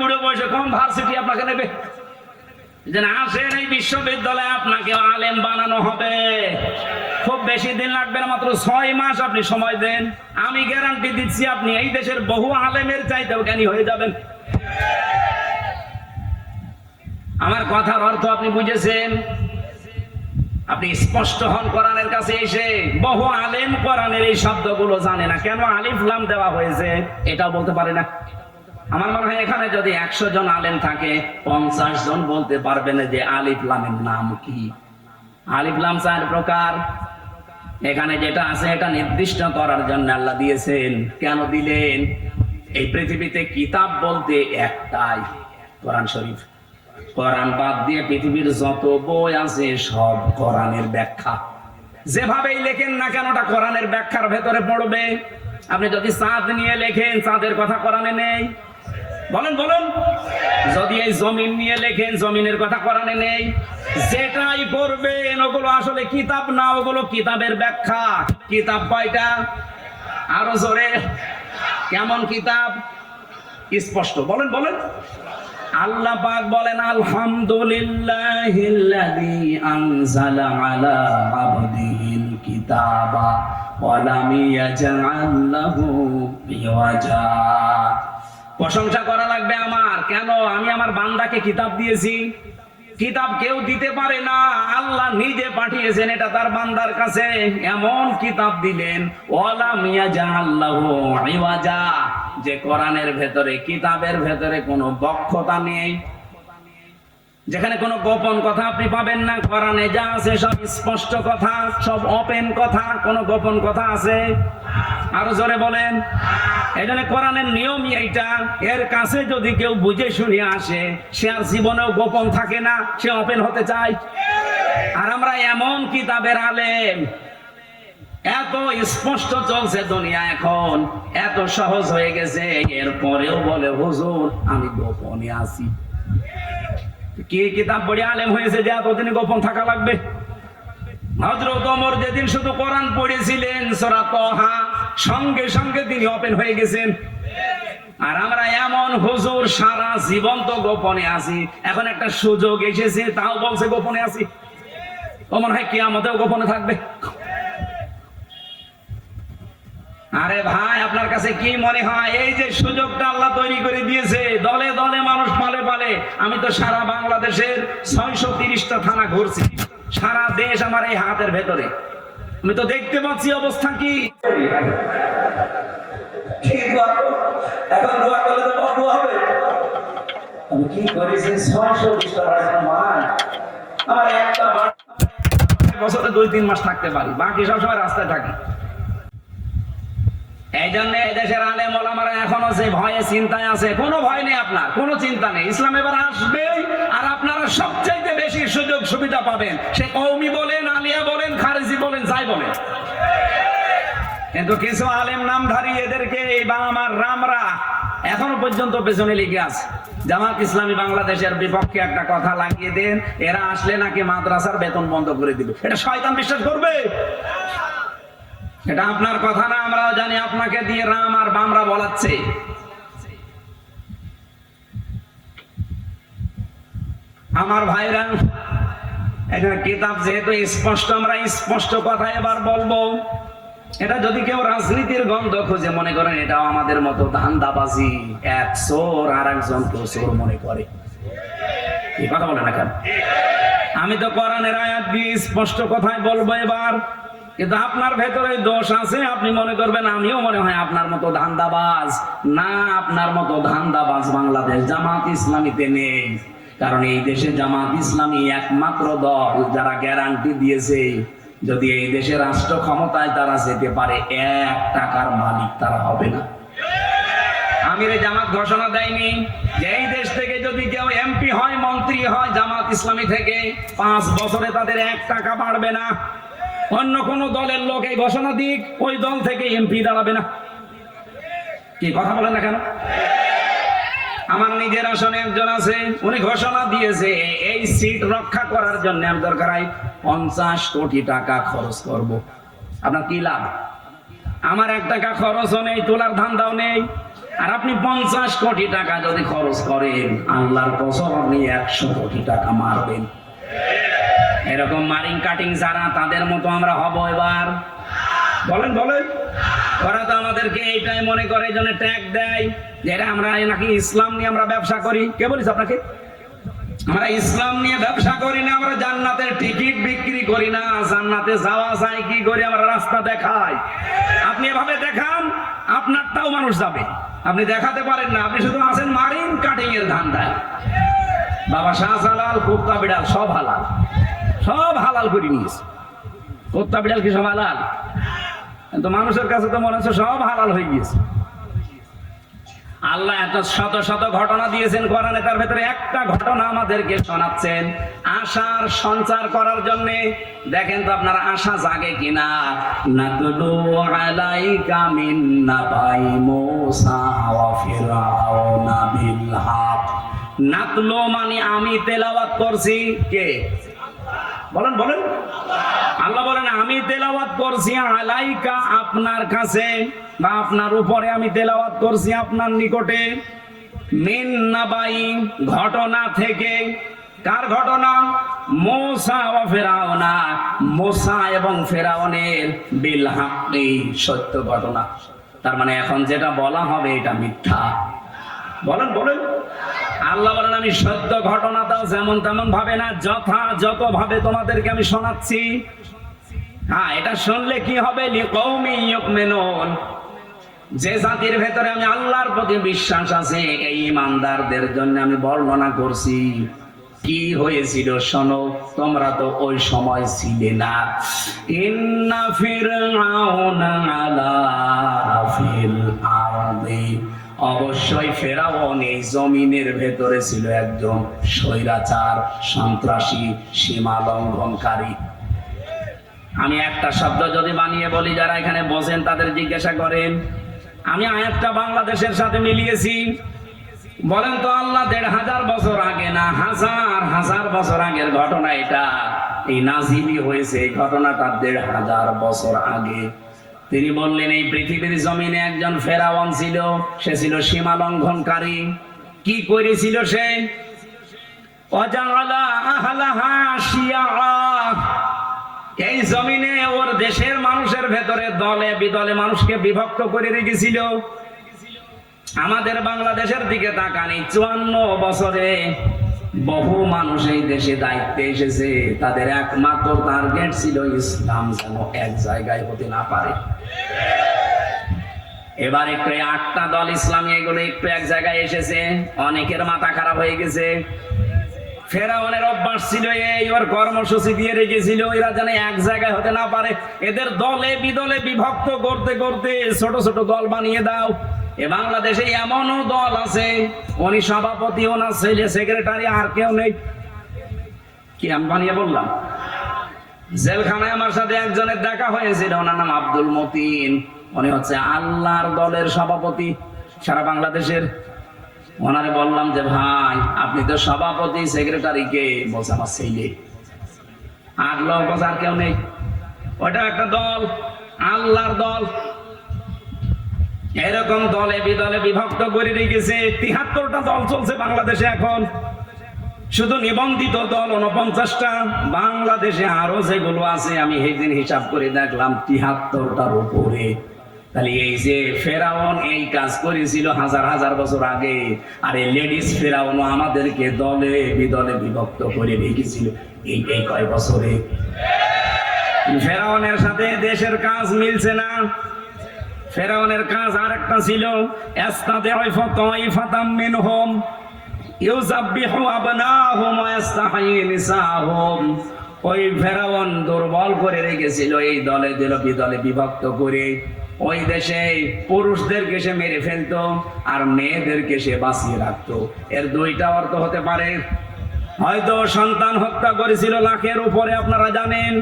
কোন ভার্সিটি আপনাকে নেবে? যে আসেন এই বিশ্ববিদ্যালয়ে আপনাকে আলেম বানানো হবে। খুব বেশি দিন লাগবে না, মাত্র 6 মাস আপনি সময় দেন, আমি গ্যারান্টি দিচ্ছি আপনি এই দেশের বহু আলেমের চাইতেও জ্ঞানী হয়ে যাবেন। আমার কথার অর্থ আপনি বুঝেছেন? আপনি স্পষ্ট হন কোরআনের কাছে এসে। বহু আলেম কোরআনের এই শব্দগুলো জানে না, কেন আলিফ লাম দেওয়া হয়েছে এটাও বলতে পারে না। আমার মনে হয় এখানে যদি 100 জন আলেম থাকে, 50 জন বলতে পারবেন যে আলিফ লামের নাম কি। আলিফ লাম 4 প্রকার। এখানে যেটা আছে এটা নির্দিষ্ট করার জন্য আল্লাহ দিয়েছেন। কেন দিলেন? এই পৃথিবীতে কিতাব বলতে একটাই, কোরআন শরীফ। কোরআন বাদ দিয়ে পৃথিবীর যত বই আছে সব কোরআনের ব্যাখ্যা। যেভাবেই লেখেন না কেন ওটা কোরআনের ব্যাখ্যার ভেতরে পড়বে। আপনি যদি চাঁদ নিয়ে লেখেন, চাঁদের কথা কোরআনে নেই, বলেন বলেন। যদি এই জমিন নিয়ে লেখেন, জমিনের কথা কোরআনে নেই। যেটাই করবেন ওগুলো আসলে কিতাব না, ওগুলো কিতাবের ব্যাখ্যা। কিতাব কয়টা? আরো জোরে, কেমন কিতাব? স্পষ্ট বলেন বলেন। আল্লাহ পাক বলেন, আলহামদুলিল্লাহিল্লাযী আনজালা আলা আবদিহিল কিতাবা ওয়া লাম ইয়াজআল লাহু ইওয়াজা। প্রশংসা করা লাগবে আমার। কেন? আমি আমার বান্দাকে কিতাব দিয়েছি। কিতাব কেউ দিতে পারে না, আল্লাহ নিজে পাঠিয়েছেন এটা তার বান্দার কাছে। এমন কিতাব দিলেন ওয়া লাম ইয়াজআল লাহু ইওয়াজা, যে কোরআনের ভেতরে, কিতাবের ভেতরে কোনো বক্রতা নেই, যেখানে কোনো গোপন কথা আপনি পাবেন না। কোরআনে যা আছে সব স্পষ্ট কথা, সব ওপেন কথা, কোনো গোপন কথা আছে? আরো জোরে বলেন। এই জন্য কোরআনের নিয়মই এইটা। এর কাছে যদি কেউ বুঝে শুনে আসে, সে আর জীবনেও গোপন থাকে না, সে ওপেন হতে চায়। আর আমরা এমন কিতাবের আলেম, এত স্পষ্ট চলছে দুনিয়া এখন, এত সহজ হয়ে গেছে, এরপরেও বলে হুজুর আমি গোপনে আছি। কি কিতাব পড়ে আলেম হয়েছে যে এতদিন গোপন থাকা লাগবে? হযরত ওমর যেদিন শুধু কোরআন পড়েছিলেন সূরা তাহা, সঙ্গে সঙ্গে তিনি ওপেন হয়ে গেছেন। আর আমরা এমন হুজুর সারা জীবন তো গোপনে আছি, এখন একটা সুযোগ এসেছে তাও বলছে গোপনে আছি। ও মনে হয় কিয়ামতেও গোপনে থাকবে। আরে ভাই, আপনার কাছে কি মনে হয় এই যে সুযোগটা আল্লাহ তৈরি করে দিয়েছে, দলে দলে মানুষ পালে পালে। আমি তো সারা বাংলাদেশের 630টা থানা ঘুরছি, সারা দেশ আমার এই হাতের ভেতরে, আমি তো দেখতে পাচ্ছি অবস্থা কি। এখন দোয়া করলে তো বন্ধ হবে। আমি কি করেছি? 620টা মান আমার একটা বছরে 2-3 মাস থাকতে পারি, বাকি সবসময় রাস্তায় থাকি। এই জন্য এই দেশের আলেম ওলামারা এখনো যে ভয়ে চিন্তায় আছে। কোনো ভয় নেই, আপনার কোনো চিন্তা নেই। ইসলাম এবার আসবে, আর আপনারা সবচাইতে বেশি সুযোগ সুবিধা পাবেন। সে কওমি বলেন, আলিয়া বলেন, খারেজি বলেন, যাই বলেন। কিন্তু কিছু আলেম নামধারী, এদেরকে আমার রামরা এখনো পর্যন্ত পেছনে লেগে আছে। জামাত ইসলামী বাংলাদেশের বিপক্ষে একটা কথা লাগিয়ে দেন, এরা আসলে নাকি মাদ্রাসার বেতন বন্ধ করে দিবে। এটা শয়তান বিশ্বাস করবে? এটা আপনার কথা না, আমরাও জানি। আপনাকে দিয়ে রাম আর বামরা বলাচ্ছে। আমার ভাইরা, এটা কিতাব যেহেতু স্পষ্ট, আমরা স্পষ্ট কথা এবার বলবো। এটা যদি কেউ রাজনীতির গন্ধ খুঁজে মনে করেন এটাও আমাদের মতো ধান্দাবাজি, এক চোর আর একজন চোর মনে করে, এই কথা বলে না কেন? আমি তো কোরআনের আয়াত দিয়ে স্পষ্ট কথাই বলবো। এবার কিন্তু আপনার ভেতরে দোষ আছে, আপনি মনে করবেন আমিও মনে হয় আপনার মতো ধান্দাবাজ। না, আপনার মতো ধান্দাবাজ বাংলাদেশ জামাত ইসলামীতে নেই। কারণ এই দেশে জামাত ইসলামী একমাত্র দল যারা গ্যারান্টি দিয়েছে যদি এই দেশে রাষ্ট্র ক্ষমতায় তারা যেতে পারে 1 টাকার মালিক তারা হবে না। আমিরে জামাত ঘোষণা দেয়নি যে এই দেশ থেকে যদি কেউ এমপি হয়, মন্ত্রী হয় জামাত ইসলামী থেকে, 5 বছরে তাদের 1 টাকা বাড়বে না। অন্য কোন দলের লোক এই ঘোষণা দিক, ওই দল থেকে এমপি দাঁড়াবে না। কি কথা বলেন না কেন? আমার নিজের আসনে একজন আছে, উনি ঘোষণা দিয়েছে এই সিট রক্ষা করার জন্য আমি দরকার হয় 50 কোটি টাকা খরচ করব। আপনার কি লাভ? আমার 1 টাকা খরচও নেই, তোলার ধান্দাও নেই। আর আপনি 50 কোটি টাকা যদি খরচ করেন, আল্লাহর কসম আপনি 100 কোটি টাকা মারবেন। এরকম মারিং কাটিং যারা, তাদের মতো আমরা হব এবার। বলেন বলেন। ওরা তো আমাদেরকে এইটাই মনে করে, এই জন্য ট্যাগ দেয় যে আমরা নাকি ইসলাম নিয়ে আমরা ব্যবসা করি। কে বলিস আপনাকে? আমরা ইসলাম নিয়ে ব্যবসা করি না, আমরা জান্নাতের টিকিট বিক্রি করি না। জান্নাতে যাওয়া যায় কি করে? আমরা রাস্তা দেখাই। আপনি এভাবে দেখান, আপনারটাও মানুষ যাবে। আপনি দেখাতে পারেন না, আপনি শুধু আছেন মারিং কাটিং এর ধান্দায়। বাবা শাহজালাল কুত্তা বিড়াল সব হালাল, সব হালাল করে নিয়েছে। কুত্তা বিড়াল কি সব হালাল? কিন্তু মানুষের কাছে তো মনে হচ্ছে সব হালাল হয়ে গিয়েছে। আল্লাহ এত শত শত ঘটনা দিয়েছেন কোরআনে, তার ভেতরে একটা ঘটনা আমাদেরকে শোনাচ্ছেন আশার সঞ্চার করার জন্য। দেখেন তো আপনার আশা জাগে কিনা। নাতলু আলাইকা মিন নাবাই মূসা ওয়া ফিরআউনা বিল হক। নাতলু মানে আমি তেলাওয়াত করছি। কে বলেন বলেন? আল্লাহ বলেন আমি তেলাওয়াত করছি আলাইকা আপনার কাছে, বা আপনার উপরে আমি তেলাওয়াত করছি আপনার নিকটে, মিন নাবাই ঘটনা থেকে। কার ঘটনা? মূসা ওয়া ফিরআউনা, মূসা এবং ফিরআউনের, বিল হাক্কি সত্য ঘটনা। তার মানে এখন যেটা বলা হবে এটা মিথ্যা। বলেন বলেন। আল্লাহ বলেন আমি সত্য ঘটনাটাও যেমন তেমন ভাবে না, যথাযথ ভাবে তোমাদেরকে আমি শোনাচ্ছি। হ্যাঁ, এটা শুনলে কি হবে? লিকৌমি ইউমিনুন, যে জাতির ভেতরে আমি আল্লাহর প্রতি বিশ্বাস আছে এই ইমানদারদের জন্য আমি বর্ণনা করছি। কি হয়েছিল শোনো, তোমরা তো ওই সময় ছিলে না। ইন্না ফিরআউনা আলা ফিল আরদি, অবশ্যই ফেরাউন এই জমিনের ভেতরে ছিল একজন স্বৈরাচার, সন্ত্রাসী, সীমা লঙ্ঘনকারী। আমি একটা শব্দ যদি বানিয়ে বলি, যারা এখানে বসেন তাদের জিজ্ঞাসা করেন, আমি আয়াতটা বাংলাদেশের সাথে মিলিয়েছি। বলেন তো আল্লাহ 1500 বছর আগে না হাজার হাজার বছর আগের ঘটনা এটা, এই নাজিলি হয়েছে এই ঘটনাটা 1500 বছর আগে। তিনি বললেন এই পৃথিবীর জমিনে একজন ফেরাউন ছিল, সে ছিল সীমা লঙ্ঘনকারী। কি করেছিল সে? ওয়াজাআলা আহলাহা শিয়া, এই জমিনে ওর দেশের মানুষের ভেতরে দলে বিদলে মানুষকে বিভক্ত করে রেখেছিল। আমাদের বাংলাদেশের দিকে তাকানি, 54 বছরে বহু মানুষ এই দেশে দায়িত্বে এসেছে, তাদের একমাত্র টার্গেট ছিল ইসলাম যেন এক জায়গায় হতে না পারে। এবার একটু 8টা দল ইসলামী, এগুলো একটু এক জায়গায় এসেছে, অনেকের মাথা খারাপ হয়ে গেছে। ফেরাউনের অভ্যাস ছিল এই, ওর কর্মসূচি দিয়ে রেখেছিল এরা যেন এক জায়গায় হতে না পারে। এদের দলে বিদলে বিভক্ত করতে করতে ছোট ছোট দল বানিয়ে দাও। এ বাংলাদেশে এমনও দল আছে, উনি সভাপতি, ওনার ছেলে সেক্রেটারি, আর কেউ নেই। কি আমি বানিয়ে বললাম? জেলখানায় আমার সাথে একজনের দেখা হয়েছিল, ওনার নাম আব্দুল মতিন। উনি হচ্ছে আল্লাহর দলের সভাপতি সারা বাংলাদেশের। ওনারে বললাম যে ভাই আপনি তো সভাপতি, সেক্রেটারি কে? বলছে আমার ছেলে। আর লোক বলছে আর কেউ নেই। ওটা একটা দল, আল্লাহর দল। এরকম দলে বিদলে বিভক্ত করে রেখেছে। 73টা দল চলছে বাংলাদেশে এখন, শুধু নিবন্ধিত দল 49টা। বাংলাদেশে আরো যেগুলো আছে আমি সেদিন হিসাব করে দেখলাম 73টার উপরে। তাহলে এই যে ফেরাউন এই কাজ করেছিল হাজার হাজার বছর আগে, আর এই লেডিস ফেরাউন আমাদেরকে দলে বিদলে বিভক্ত করে রেখেছিল এই কয় বছরে। ফেরাউনের সাথে দেশের কাজ মিলছে না। ফেরাউনের কাজ আর একটা ছিল, ইস্তাদিফু তাইফাতাম মিনহুম ইউযাব্বিহু আবনাহুম ওয়া ইস্তাহয়ী নিসাহুম। ওই ফেরাউন দুর্বল করে রেখেছিল এই দলে বিদলে বিভক্ত করে। ওই দেশে পুরুষদেরকে সে মেরে ফেলতো আর মেয়েদেরকে সে বাঁচিয়ে রাখতো। এর দুইটা অর্থ হতে পারে, হয়তো সন্তান হত্যা করেছিল লাখের উপরে, আপনারা জানেন।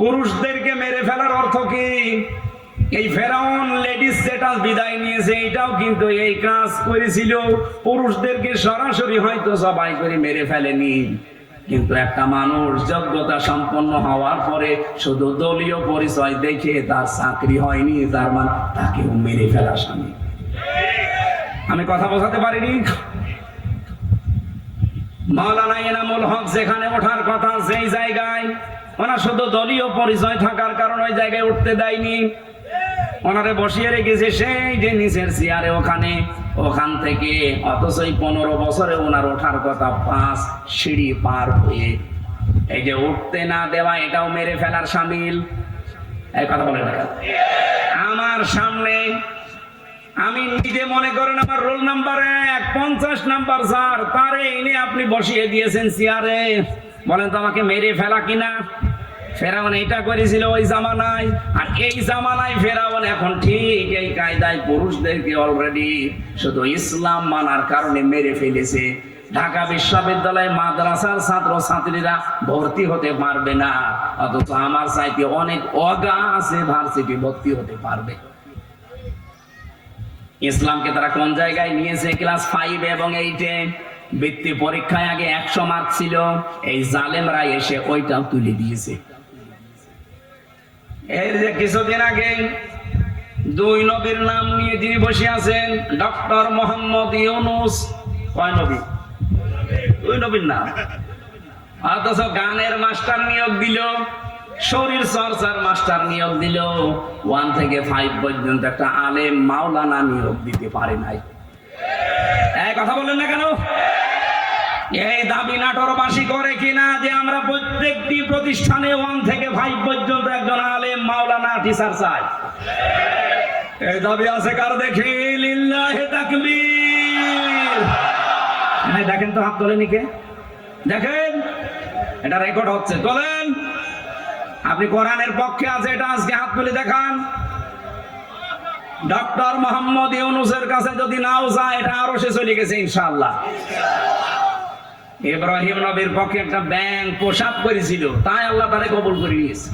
পুরুষদেরকে মেরে ফেলার অর্থ কি? এই ফেরাউন লেডিস স্ট্যাটাস বিদায় নিয়েছে, এটাও কিন্তু এই কাজ করেছিল। পুরুষদেরকে সরাসরি হয়তো জবাই করে মেরে ফেলেনি, কিন্তু একটা মানুষ যোগ্যতা সম্পন্ন হওয়ার পরে শুধু দলীয় পরিচয় দেখে তার চাকরি হয়নি, তার মানে তাকেও মেরে ফেলা স্বামী। আমি কথা বোঝাতে পারিনি? মাওলানা এনামুল হক যেখানে ওঠার কথা সেই জায়গায় ওনার শুধু দলীয় পরিচয় থাকার কারণে ওই জায়গায় উঠতে দেয়নি, ওনারে বসিয়ে রেখেছে সেই যে নিচের চেয়ারে ওখান থেকে। অথচ 15 বছরে ওনার ওঠার কথা 5 সিঁড়ি পার হয়ে। এই যে উঠতে না দেওয়া, এটাও মেরে ফেলার শামিল। এই কথা বলে না আমার সামনে, আমি নিজে মনে করেন আমার রোল নাম্বার 1, 50 নাম্বার স্যার, তারে এনে আপনি বসিয়ে দিয়েছেন চেয়ারে। বলেন তো আমাকে মেরে ফেলা কিনা? ফেরাউন এটা করেছিল ওই জামানায়, আর এই জামানায় ফেরাউন এখন ঠিক এই কায়দায় পুরুষদেরকে অলরেডি শুধু ইসলাম মানার কারণে মেরে ফেলেছে। ঢাকা বিশ্ববিদ্যালয়ে মাদ্রাসার ছাত্র ছাত্রীরা ভর্তি হতে পারবে না, অথচ আমার চাইতে অনেক অগা আছে ভার্সিটি ভর্তি হতে পারবে। ইসলামকে তারা কোন জায়গায় নিয়েছে? ক্লাস 5 এবং 8-এ বৃত্তি পরীক্ষায় আগে 100 মার্ক ছিল, এই জালেমরা এসে ওইটাও তুলে দিয়েছে। এর যে কিছুদিন আগে 2 নবীর নাম নিয়ে যিনি বসে আছেন, ডক্টর মোহাম্মদ ইউনূস। কয় নবী? 2 নবীর নাম। অথচ গানের মাস্টার নিয়োগ দিল, শরীর চর্চার মাস্টার নিয়োগ দিল, 1 থেকে 5 পর্যন্ত একটা আলেম মাওলানা নিয়োগ দিতে পারে নাই। এই কথা বলেন না কেন? এই দাবি নাটোরবাসী করে কিনা যে আমরা প্রত্যেকটি প্রতিষ্ঠানে 1 থেকে 5 পর্যন্ত একজন আলেম মাওলানা টিচার চাই? এই দাবি আছে কার? দেখি লিল্লাহি তাকবীর। দেখেন তো, হাত তোলেনি কে? দেখেন, এটা রেকর্ড হচ্ছে। তোলেন, আপনি কোরআনের পক্ষে আছে এটা আজকে হাত তুলে দেখান। ডক্টর মোহাম্মদ ইউনূসের কাছে যদি নাও যায়, এটা আরো সে চলে গেছে ইনশাআল্লাহ। ইব্রাহিম নবীর পক্ষে একটা ব্যাঙ পোশাক করেছিল, তাই আল্লাহ তারে কবুল করে নিয়েছে,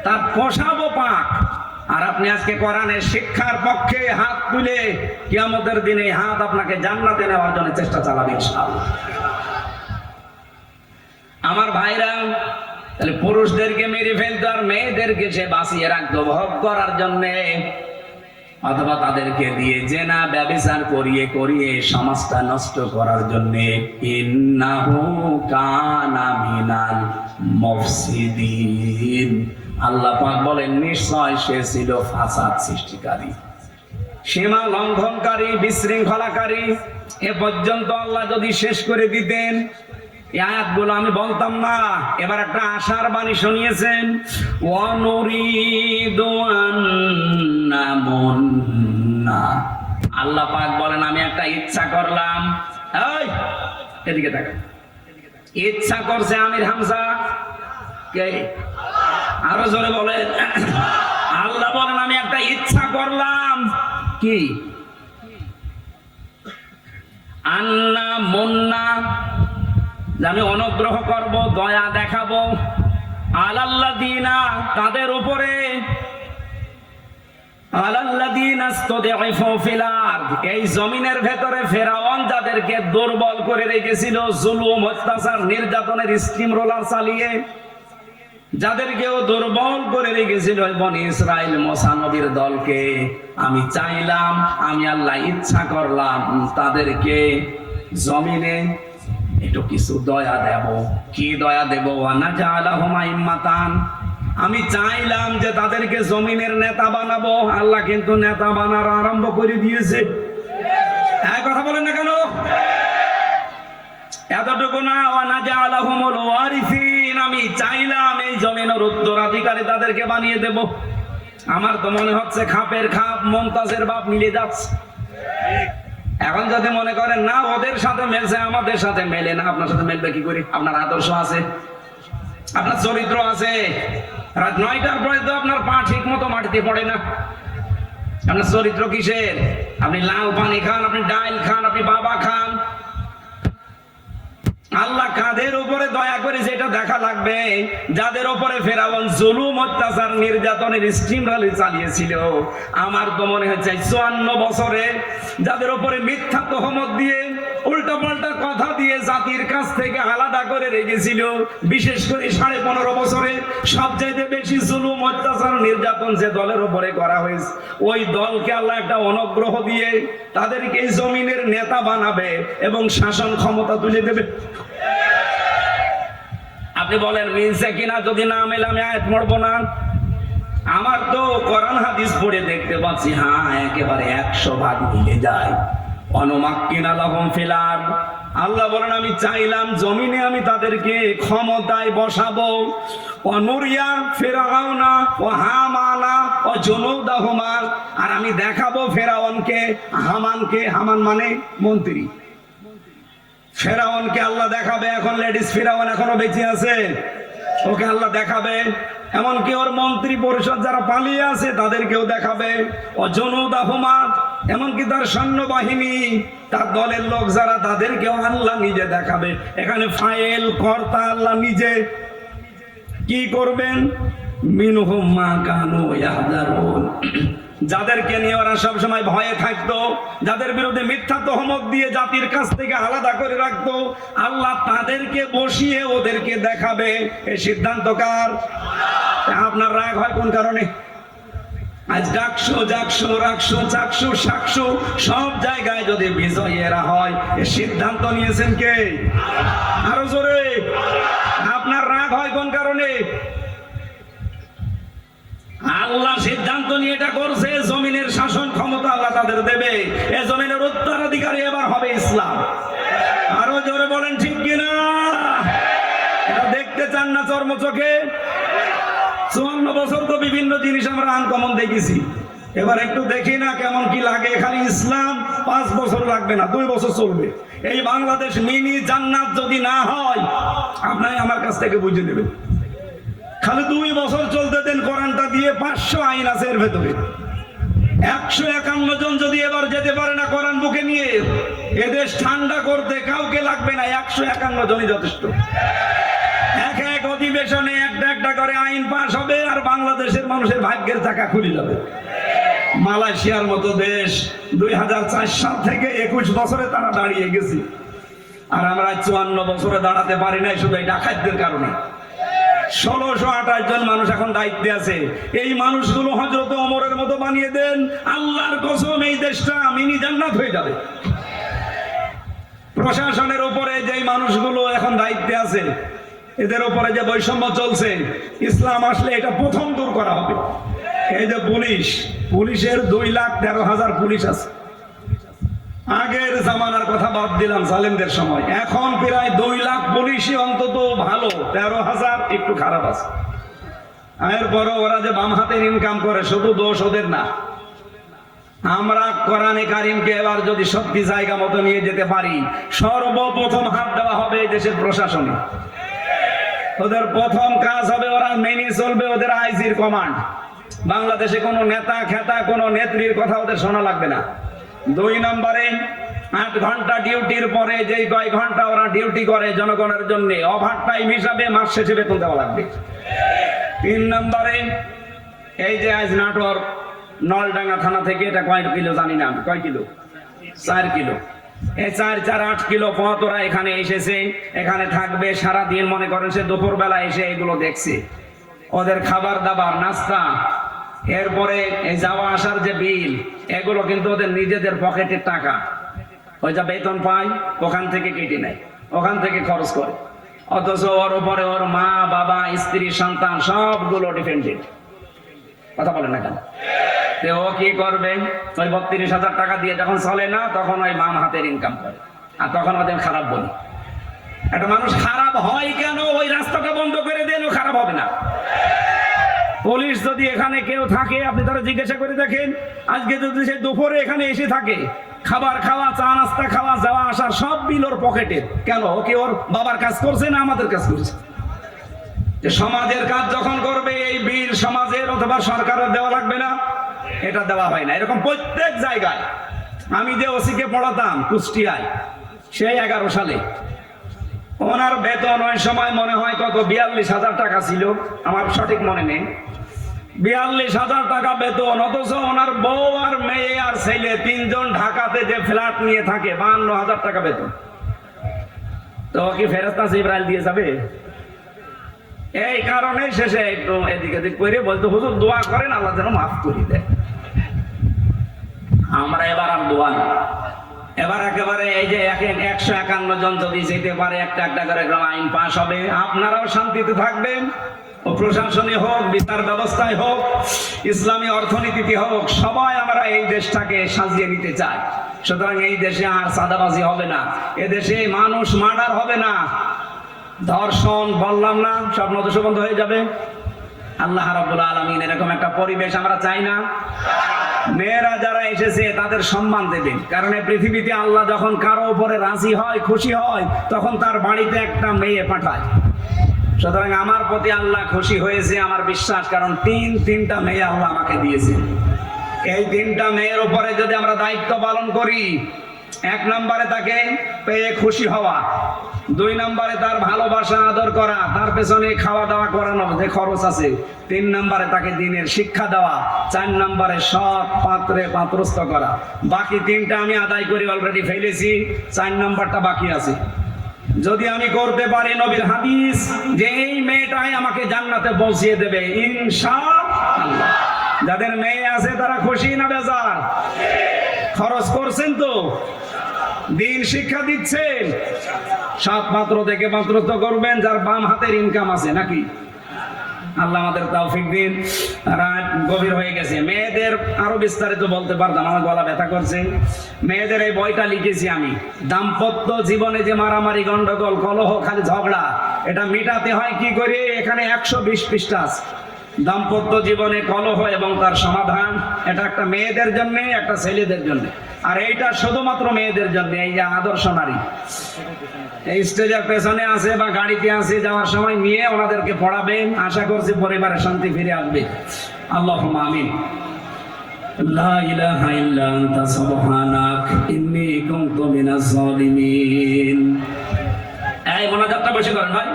তার পোশাকও পাক। আর আপনি আজকে কোরআনের শিক্ষার পক্ষে হাত তুলে কিয়ামতের দিনে হাত আপনাকে জান্নাতে নেওয়ার জন্য চেষ্টা চালাবে ইনশাআল্লাহ। আমার ভাইরা, তাহলে পুরুষদেরকে মেরে ফেলতো আর মেয়েদেরকে সে বাঁচিয়ে রাখতো ভোগ করার জন্যে, অথবা তাদেরকে দিয়ে জেনা ব্যভিচার করিয়ে সমাজটা নষ্ট করার জন্যে। ইন্নাহু কানা মিনাল মুফসিদিন। আল্লাহ পাক বলেন নিশ্চয় সে ছিল ফাসাদ সৃষ্টিকারী, সীমা লঙ্ঘনকারী, বিশৃঙ্খলাকারী। এ পর্যন্ত আল্লাহ যদি শেষ করে দিতেন, এই আয়াতগুলো আমি বলতাম না। এবার একটা আশার বাণী শুনিয়েছেন, ওয়ানুরিদু আন্নামুন্না। আল্লাহ পাক বলেন আমি একটা ইচ্ছা করলাম। এই এদিকে তাকান, ইচ্ছা করছে আমির হামজা কে? আরো জোরে বলেন। আল্লাহ বলেন আমি একটা ইচ্ছা করলাম। কি? আন্না মুন্না, আমি অনুগ্রহ করব, দয়া দেখাবো, আলাল্লাযিনা, তাদের উপরে, আলাল্লাযিনা ইসতাদঈফু ফিল আরদ, এই জমিনের ভেতরে ফেরাউন যাদেরকে দুর্বল করে রেখেছিল, জুলুম, অত্যাচার, নির্যাতনের স্টিম রোলার চালিয়ে যাদেরকেও দুর্বল করে রেখেছিল বনি ইসরাইল মুসা নবীর দলকে, আমি চাইলাম, আমি আল্লাহ ইচ্ছা করলাম তাদেরকে জমিনে একটু কিছু দয়া দেব। কি দয়া দেব? ওয়ানাজআলাহুম আইম্মাতান, আমি চাইলাম যে তাদেরকে জমিনের নেতা বানাবো। আল্লাহ কিন্তু নেতা বানানো আরম্ভ করে দিয়েছে। এক কথা বলেন না কেন? এতটুকু না, ওয়ানাজআলাহুমুল ওয়ারিসিন, আমি চাইলাম এই জমিনের উত্তরাধিকারী তাদেরকে বানিয়ে দেব। আমার তো মনে হচ্ছে খাপের খাপ মমতাজের বাপ মিলে যাচ্ছে। এখন যদি মনে করেন না ওদের সাথে মেলছে আমাদের সাথে মেলে না, আপনার সাথে মেলবে কি করে? আপনার আদর্শ আছে, আপনার চরিত্র আছে। রাত 9টার পরে তো আপনার পা ঠিক মতো মাটিতে পড়ে না। আপনার চরিত্র কিসের? আপনি লাউ পানি খান, আপনি ডাইল খান, আপনি বাবা খান। আল্লাহ কাদের উপরে দয়া করে যেটা দেখা লাগবে, যাদের উপরে ফেরাউন জুলুম অত্যাচার নির্যাতনের স্টিম রালি চালিয়েছিল, আমার তো মনে হচ্ছে 54 বছরে যাদের উপরে মিথ্যা তহমত দিয়ে উল্টা পাল্টা কথা দিয়ে জাতির কাছ থেকে আলাদা করে রেখেছিল, বিশেষ করে 15.5 বছরে সবচাইতে বেশি জুলুম অত্যাচার নির্যাতন যে দলের উপরে করা হয়েছে, ওই দলকে আল্লাহ একটা অনুগ্রহ দিয়ে তাদেরকে এই জমিনের নেতা বানাবে এবং শাসন ক্ষমতা তুলে দেবে। আপনি বলেন মিলছে কিনা? যদি না মেলে আমি আয়াত পড়বো না। আমার তো কোরআন হাদিস পড়ে দেখতে পাচ্ছি, হ্যাঁ একেবারে 100% মিলে যায়। অনুমাক্কিনা লাহুম ফিল আরদ, আল্লাহ বলেন আমি চাইলাম জমিনে আমি তাদেরকে ক্ষমতায় বসাবো। অনুরিয়া ফিরআউনা ওয়া হামানা ওয়া জুনুদাহুমা, আর আমি দেখাবো ফেরাউনকে হামানকে, হামান মানে মন্ত্রী, ফেরাউনকে আল্লাহ দেখাবে। এখন লেডিস ফেরাউন এখনো বেঁচে আছে, ওকে আল্লাহ দেখাবে। এমনকি ওর মন্ত্রী পরিষদ যারা পালিয়ে আছে তাদেরকেও দেখাবে। অজনুদাহুমা, এমনকি তার সৈন্যবাহিনী, তার দলের লোক যারা, তাদেরকেও আল্লাহ নিজে দেখাবে। এখানে ফাইল কর্তা আল্লাহ নিজে। কি করবেন? মিনহুম মা কানু ইয়াহযারুন, যাদেরকে নিয়ে ওরা সবসময় ভয়ে থাকতো, যাদের বিরুদ্ধে মিথ্যা তহমত দিয়ে জাতির কাছ থেকে আলাদা করে রাখতো, আল্লাহ তাদেরকে বসিয়ে ওদেরকে দেখাবে। এই সিদ্ধান্ত কার? আপনার রাগ হয় কোন কারণে? আজ ডাকশো জাকশো রাকশো চাকশো শাকশো সব জায়গায় যদি বিজয়ীরা হয়, এই সিদ্ধান্ত নিয়েছেন কে? আরো জোরে। আপনার রাগ হয় কোন কারণে? আল্লাহ সিদ্ধান্ত নিয়ে এটা করছে, জমিনের শাসন ক্ষমতা আল্লাহ তাদের দেবে। এই জমিনের উত্তরাধিকারী এবার হবে ইসলাম। আরো জোরে বলেন ঠিক কিনা? এটা দেখতে চান না চর্ম চোখে? 54 বছর তো বিভিন্ন জিনিস আমরা আনকমন দেখেছি, এবার একটু দেখি না কেমন কি লাগে। খালি ইসলাম 5 বছর লাগবে না, 2 বছর চলবে। এই বাংলাদেশ মিনি জান্নাত যদি না হয়, আপনারা আমার কাছ থেকে বুঝে নেবেন। খালি 2 বছর চলতে দেন, কোরআনটা দিয়ে 500 আইন আছে এর ভেতরে। 151 জন যদি এবার যেতে পারে না কোরআন বুকে নিয়ে, এদেশ ঠান্ডা করতে কাউকে লাগবে না, 151 জনই যথেষ্ট। এক অধিবেশনে একটা করে আইন পাস হবে, আর বাংলাদেশের মানুষের ভাগ্যের চাকা খুলে যাবে। মালয়েশিয়ার মতো দেশ 2004 সাল থেকে 21 বছরে তারা দাঁড়িয়ে গেছে, আর আমরা 54 বছরে দাঁড়াতে পারি নাই, শুধু এই ডাকাতদের কারণে। 1628 জন মানুষ এখন দায়িত্বে আছে। এই মানুষগুলো হযরত ওমরের মতো বানিয়ে দেন, আল্লাহর কসম এই দেশটা মিনি জান্নাত হয়ে যাবে। প্রশাসনের উপরে যে মানুষগুলো এখন দায়িত্বে আছে, এদের উপরে যে বৈষম্য চলছে, ইসলাম আসলে এটা প্রথম দূর করা হবে। এই যে পুলিশের 2,13,000 পুলিশ আছে। আগের জামানার কথা বাদ দিলাম, জালেমদের সময়, এখন প্রায় 2 লাখ পুলিশই অন্তত ভালো, 13,000 একটু খারাপ আছে। এরপরও ওরা যে বাম হাতের ইনকাম করে, শুধু দোষ ওদের না। আমরা কোরআনে কারিমকে এবার যদি সত্যি জায়গা মতো নিয়ে যেতে পারি, সর্বপ্রথম হাত দেওয়া হবে এই দেশের প্রশাসনে। ওদের প্রথম কাজ হবে, ওরা মেনে চলবে ওদের আইজির কমান্ড। বাংলাদেশে কোনো নেতা খেতা কোনো নেত্রীর কথা ওদের শোনা লাগবে না। 2 নম্বরে 8 ঘন্টা ডিউটির পরে যেই কয় ঘন্টা ওরা ডিউটি করে জনগণের জন্য, ওভার টাইম হিসাবে মাস শেষে বেতন দেওয়া লাগবে। 3 নম্বরে এই যে আজ নাটোর নলডাঙ্গা থানা থেকে, এটা কয় কিলো জানি না, কয় কিলো? 4 কিলো। এই 4-8 কিলো পথ ওরা এখানে এসেছে, এখানে থাকবে সারাদিন। মনে করেন সে দুপুর বেলা এসে এগুলো দেখছে, ওদের খাবার দাবার নাস্তা, এরপরে এই যাওয়া আসার যে বিল, এগুলো কিন্তু ওদের নিজেদের পকেটের টাকা। ওই যা বেতন পায় ওখান থেকে কেটে নেয়, ওখান থেকে খরচ করে। অথচ ওর উপরে ওর মা বাবা স্ত্রী সন্তান সবগুলো ডিপেন্ডেন্ট। কথা বলে না কেন? ও কি করবে? ওই 32,000 টাকা দিয়ে যখন চলে না, তখন ওই বাম হাতের ইনকাম করে, আর তখন ওদের খারাপ বলি। একটা মানুষ খারাপ হয় কেন? ওই রাস্তাটা বন্ধ করে দেন, ও খারাপ হবে না। পুলিশ যদি এখানে কেউ থাকে, আপনি তারা জিজ্ঞাসা করে দেখেন, আজকে যদি সে দুপুরে এখানে এসে থাকে, খাবার খাওয়া, চা নাস্তা খাওয়া, যাওয়া আসার সব বিল ওর পকেটে, কেন? ও কি ওর বাবার কাজ করছে না আমাদের কাজ করছে? যে সমাজের কাজ যখন করবে, এই বিল সমাজের অথবা সরকারের দেওয়া লাগবে না? এটা দেওয়া হয় না। এরকম প্রত্যেক জায়গায়। আমি যে ওসিকে পড়াতাম কুষ্টিয়ায়, সেই 11 সালে, ওনার বেতন ওই সময় মনে হয় কত 42,000 টাকা ছিল, আমার সঠিক মনে নেই। 42,000 টাকা বেতন, অথচ ওনার বউ আর মেয়ে আর ছেলে 3 জন ঢাকাতে যে ফ্ল্যাট নিয়ে থাকে, 52,000 টাকা বেতন। তো কি ফেরেশতা জিবরাইল দিয়ে যাবে? এই কারণে শেষে একটু এদিক এদিক করে বলতো, হুজুর দোয়া করেন আল্লাহ যেন মাফ করে দেয়। আমরা এবার আর দোয়া না, এবার একেবারে এই যে 151 জন যদি যেতে পারে, একটা একটা করে আইন পাস হবে, আপনারাও শান্তিতে থাকবেন। ও প্রশাসনে হোক, বিচার ব্যবস্থায় হোক, ইসলামী অর্থনীতিতে হোক, সবাই আমরা এই দেশটাকে সাজিয়ে নিতে চাই। সুতরাং এই দেশে আর চাঁদাবাজি হবে না, এ দেশে মানুষ মার্ডার হবে না, ধর্ষণ বললাম না, সব নদী বন্ধ হয়ে যাবে। আল্লাহ রাব্বুল আলামিন এরকম একটা পরিবেশ আমরা চাই না। মেয়েরা যারা এসেছে তাদের সম্মান দেবেন, কারণ এই পৃথিবীতে আল্লাহ যখন কারো উপরে রাজি হয়, খুশি হয়, তখন তার বাড়িতে একটা মেয়ে পাঠায়। সুতরাং আমার প্রতি আল্লাহ খুশি হয়েছে, আমার বিশ্বাস, কারণ তিনটা মেয়ে আল্লাহ আমাকে দিয়েছে। এই 3টা মেয়ের উপরে যদি আমরা দায়িত্ব পালন করি, 1 নম্বরে তাকে পেয়ে খুশি হওয়া, 2 নম্বরে তার ভালোবাসা আদর করা, তার পেছনে খাওয়া দাওয়া করানো যে খরচ আছে, 3 নম্বরে তাকে দ্বীনের শিক্ষা দেওয়া, 4 নম্বরে সৎ পাত্রে পাত্রস্থ করা। বাকি 3টা আমি আদায় করে অলরেডি ফেলেছি, 4 নম্বরটা বাকি আছে। যদি আমি করতে পারি, নবীর হাদিস যে এই মেয়েটাই আমাকে জান্নাতে পৌঁছিয়ে দেবে ইনশাআল্লাহ। যাদের মেয়ে আছে তারা খুশি না বেজার? খরচ করছেন তো, দিন শিক্ষা দিচ্ছেন, সৎ পাত্র থেকে পাত্রত্ব করবেন, যার বাম হাতের ইনকাম আছে নাকি? আল্লাহ আমাদের তৌফিক দিন। রাত গভীর হয়ে গেছে। মেয়েদের আরো বিস্তারিত বলতে পারতাম, আমার গলা ব্যথা করছে। মেয়েদের এই বইটা লিখেছি আমি। দাম্পত্য জীবনে যে মারামারি, গন্ডগোল, কলহ, খালি ঝগড়া, এটা মিটাতে হয় কি করে? এখানে 120 পৃষ্ঠা আছে। দাম্পত্য জীবনে কলহ এবং তার সমাধান, এটা একটা মেয়েদের জন্য, একটা ছেলেদের জন্য। আর এইটা শুধুমাত্র মেয়েদের জন্য। এই যে আদর্শ নারী, এই স্টেজের পেছনে আছে বা গাড়িতে আছে, যাওয়ার সময় নিয়ে ওনাদেরকে পড়াবেন। আশা করছি পরিবারে শান্তি ফিরে আসবে। আল্লাহুম্মা আমিন। লা ইলাহা ইল্লা আনতা সুবহানাক ইন্নী কুনতু মিনাজ জালিমিন। এই মোনাজাতটা বসে করেন ভাই,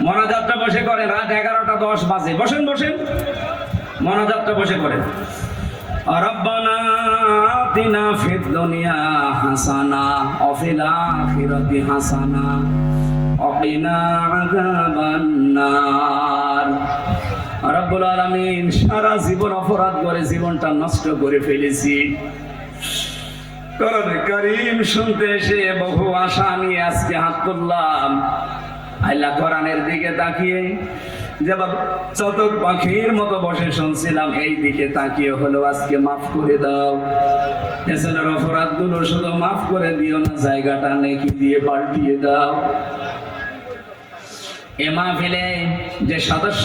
মোনাজাতটা বসে করেন। রাত 11:10 বাজে। বসেন বসেন, মোনাজাতটা বসে করেন। রব্বানা আতিনা ফিদ দুনিয়া হাসানা ওয়া ফিল আখিরাতি হাসানা ওয়া কিনা আযাবান নার। রব্বুল আলামিন, সারা জীবন অপরাধ করে জীবনটা নষ্ট করে ফেলেছি। কোরআন কারীম শুনতে এসে বহু আশা নিয়ে আজকে হাত তুললাম। আল্লাহ কোরআনের দিকে তাকিয়ে যেমন চতক পাখির মতো বসে শুনছিলাম, এই দিকে তাকিয়ে হলো আজকে মাফ করে দাও। এছাড়া অপরাধগুলো শুধু মাফ করে দিও না, জায়গাটা নেকি দিয়ে পাল্টিয়ে দাও। এ মাহফিলে যে সদস্য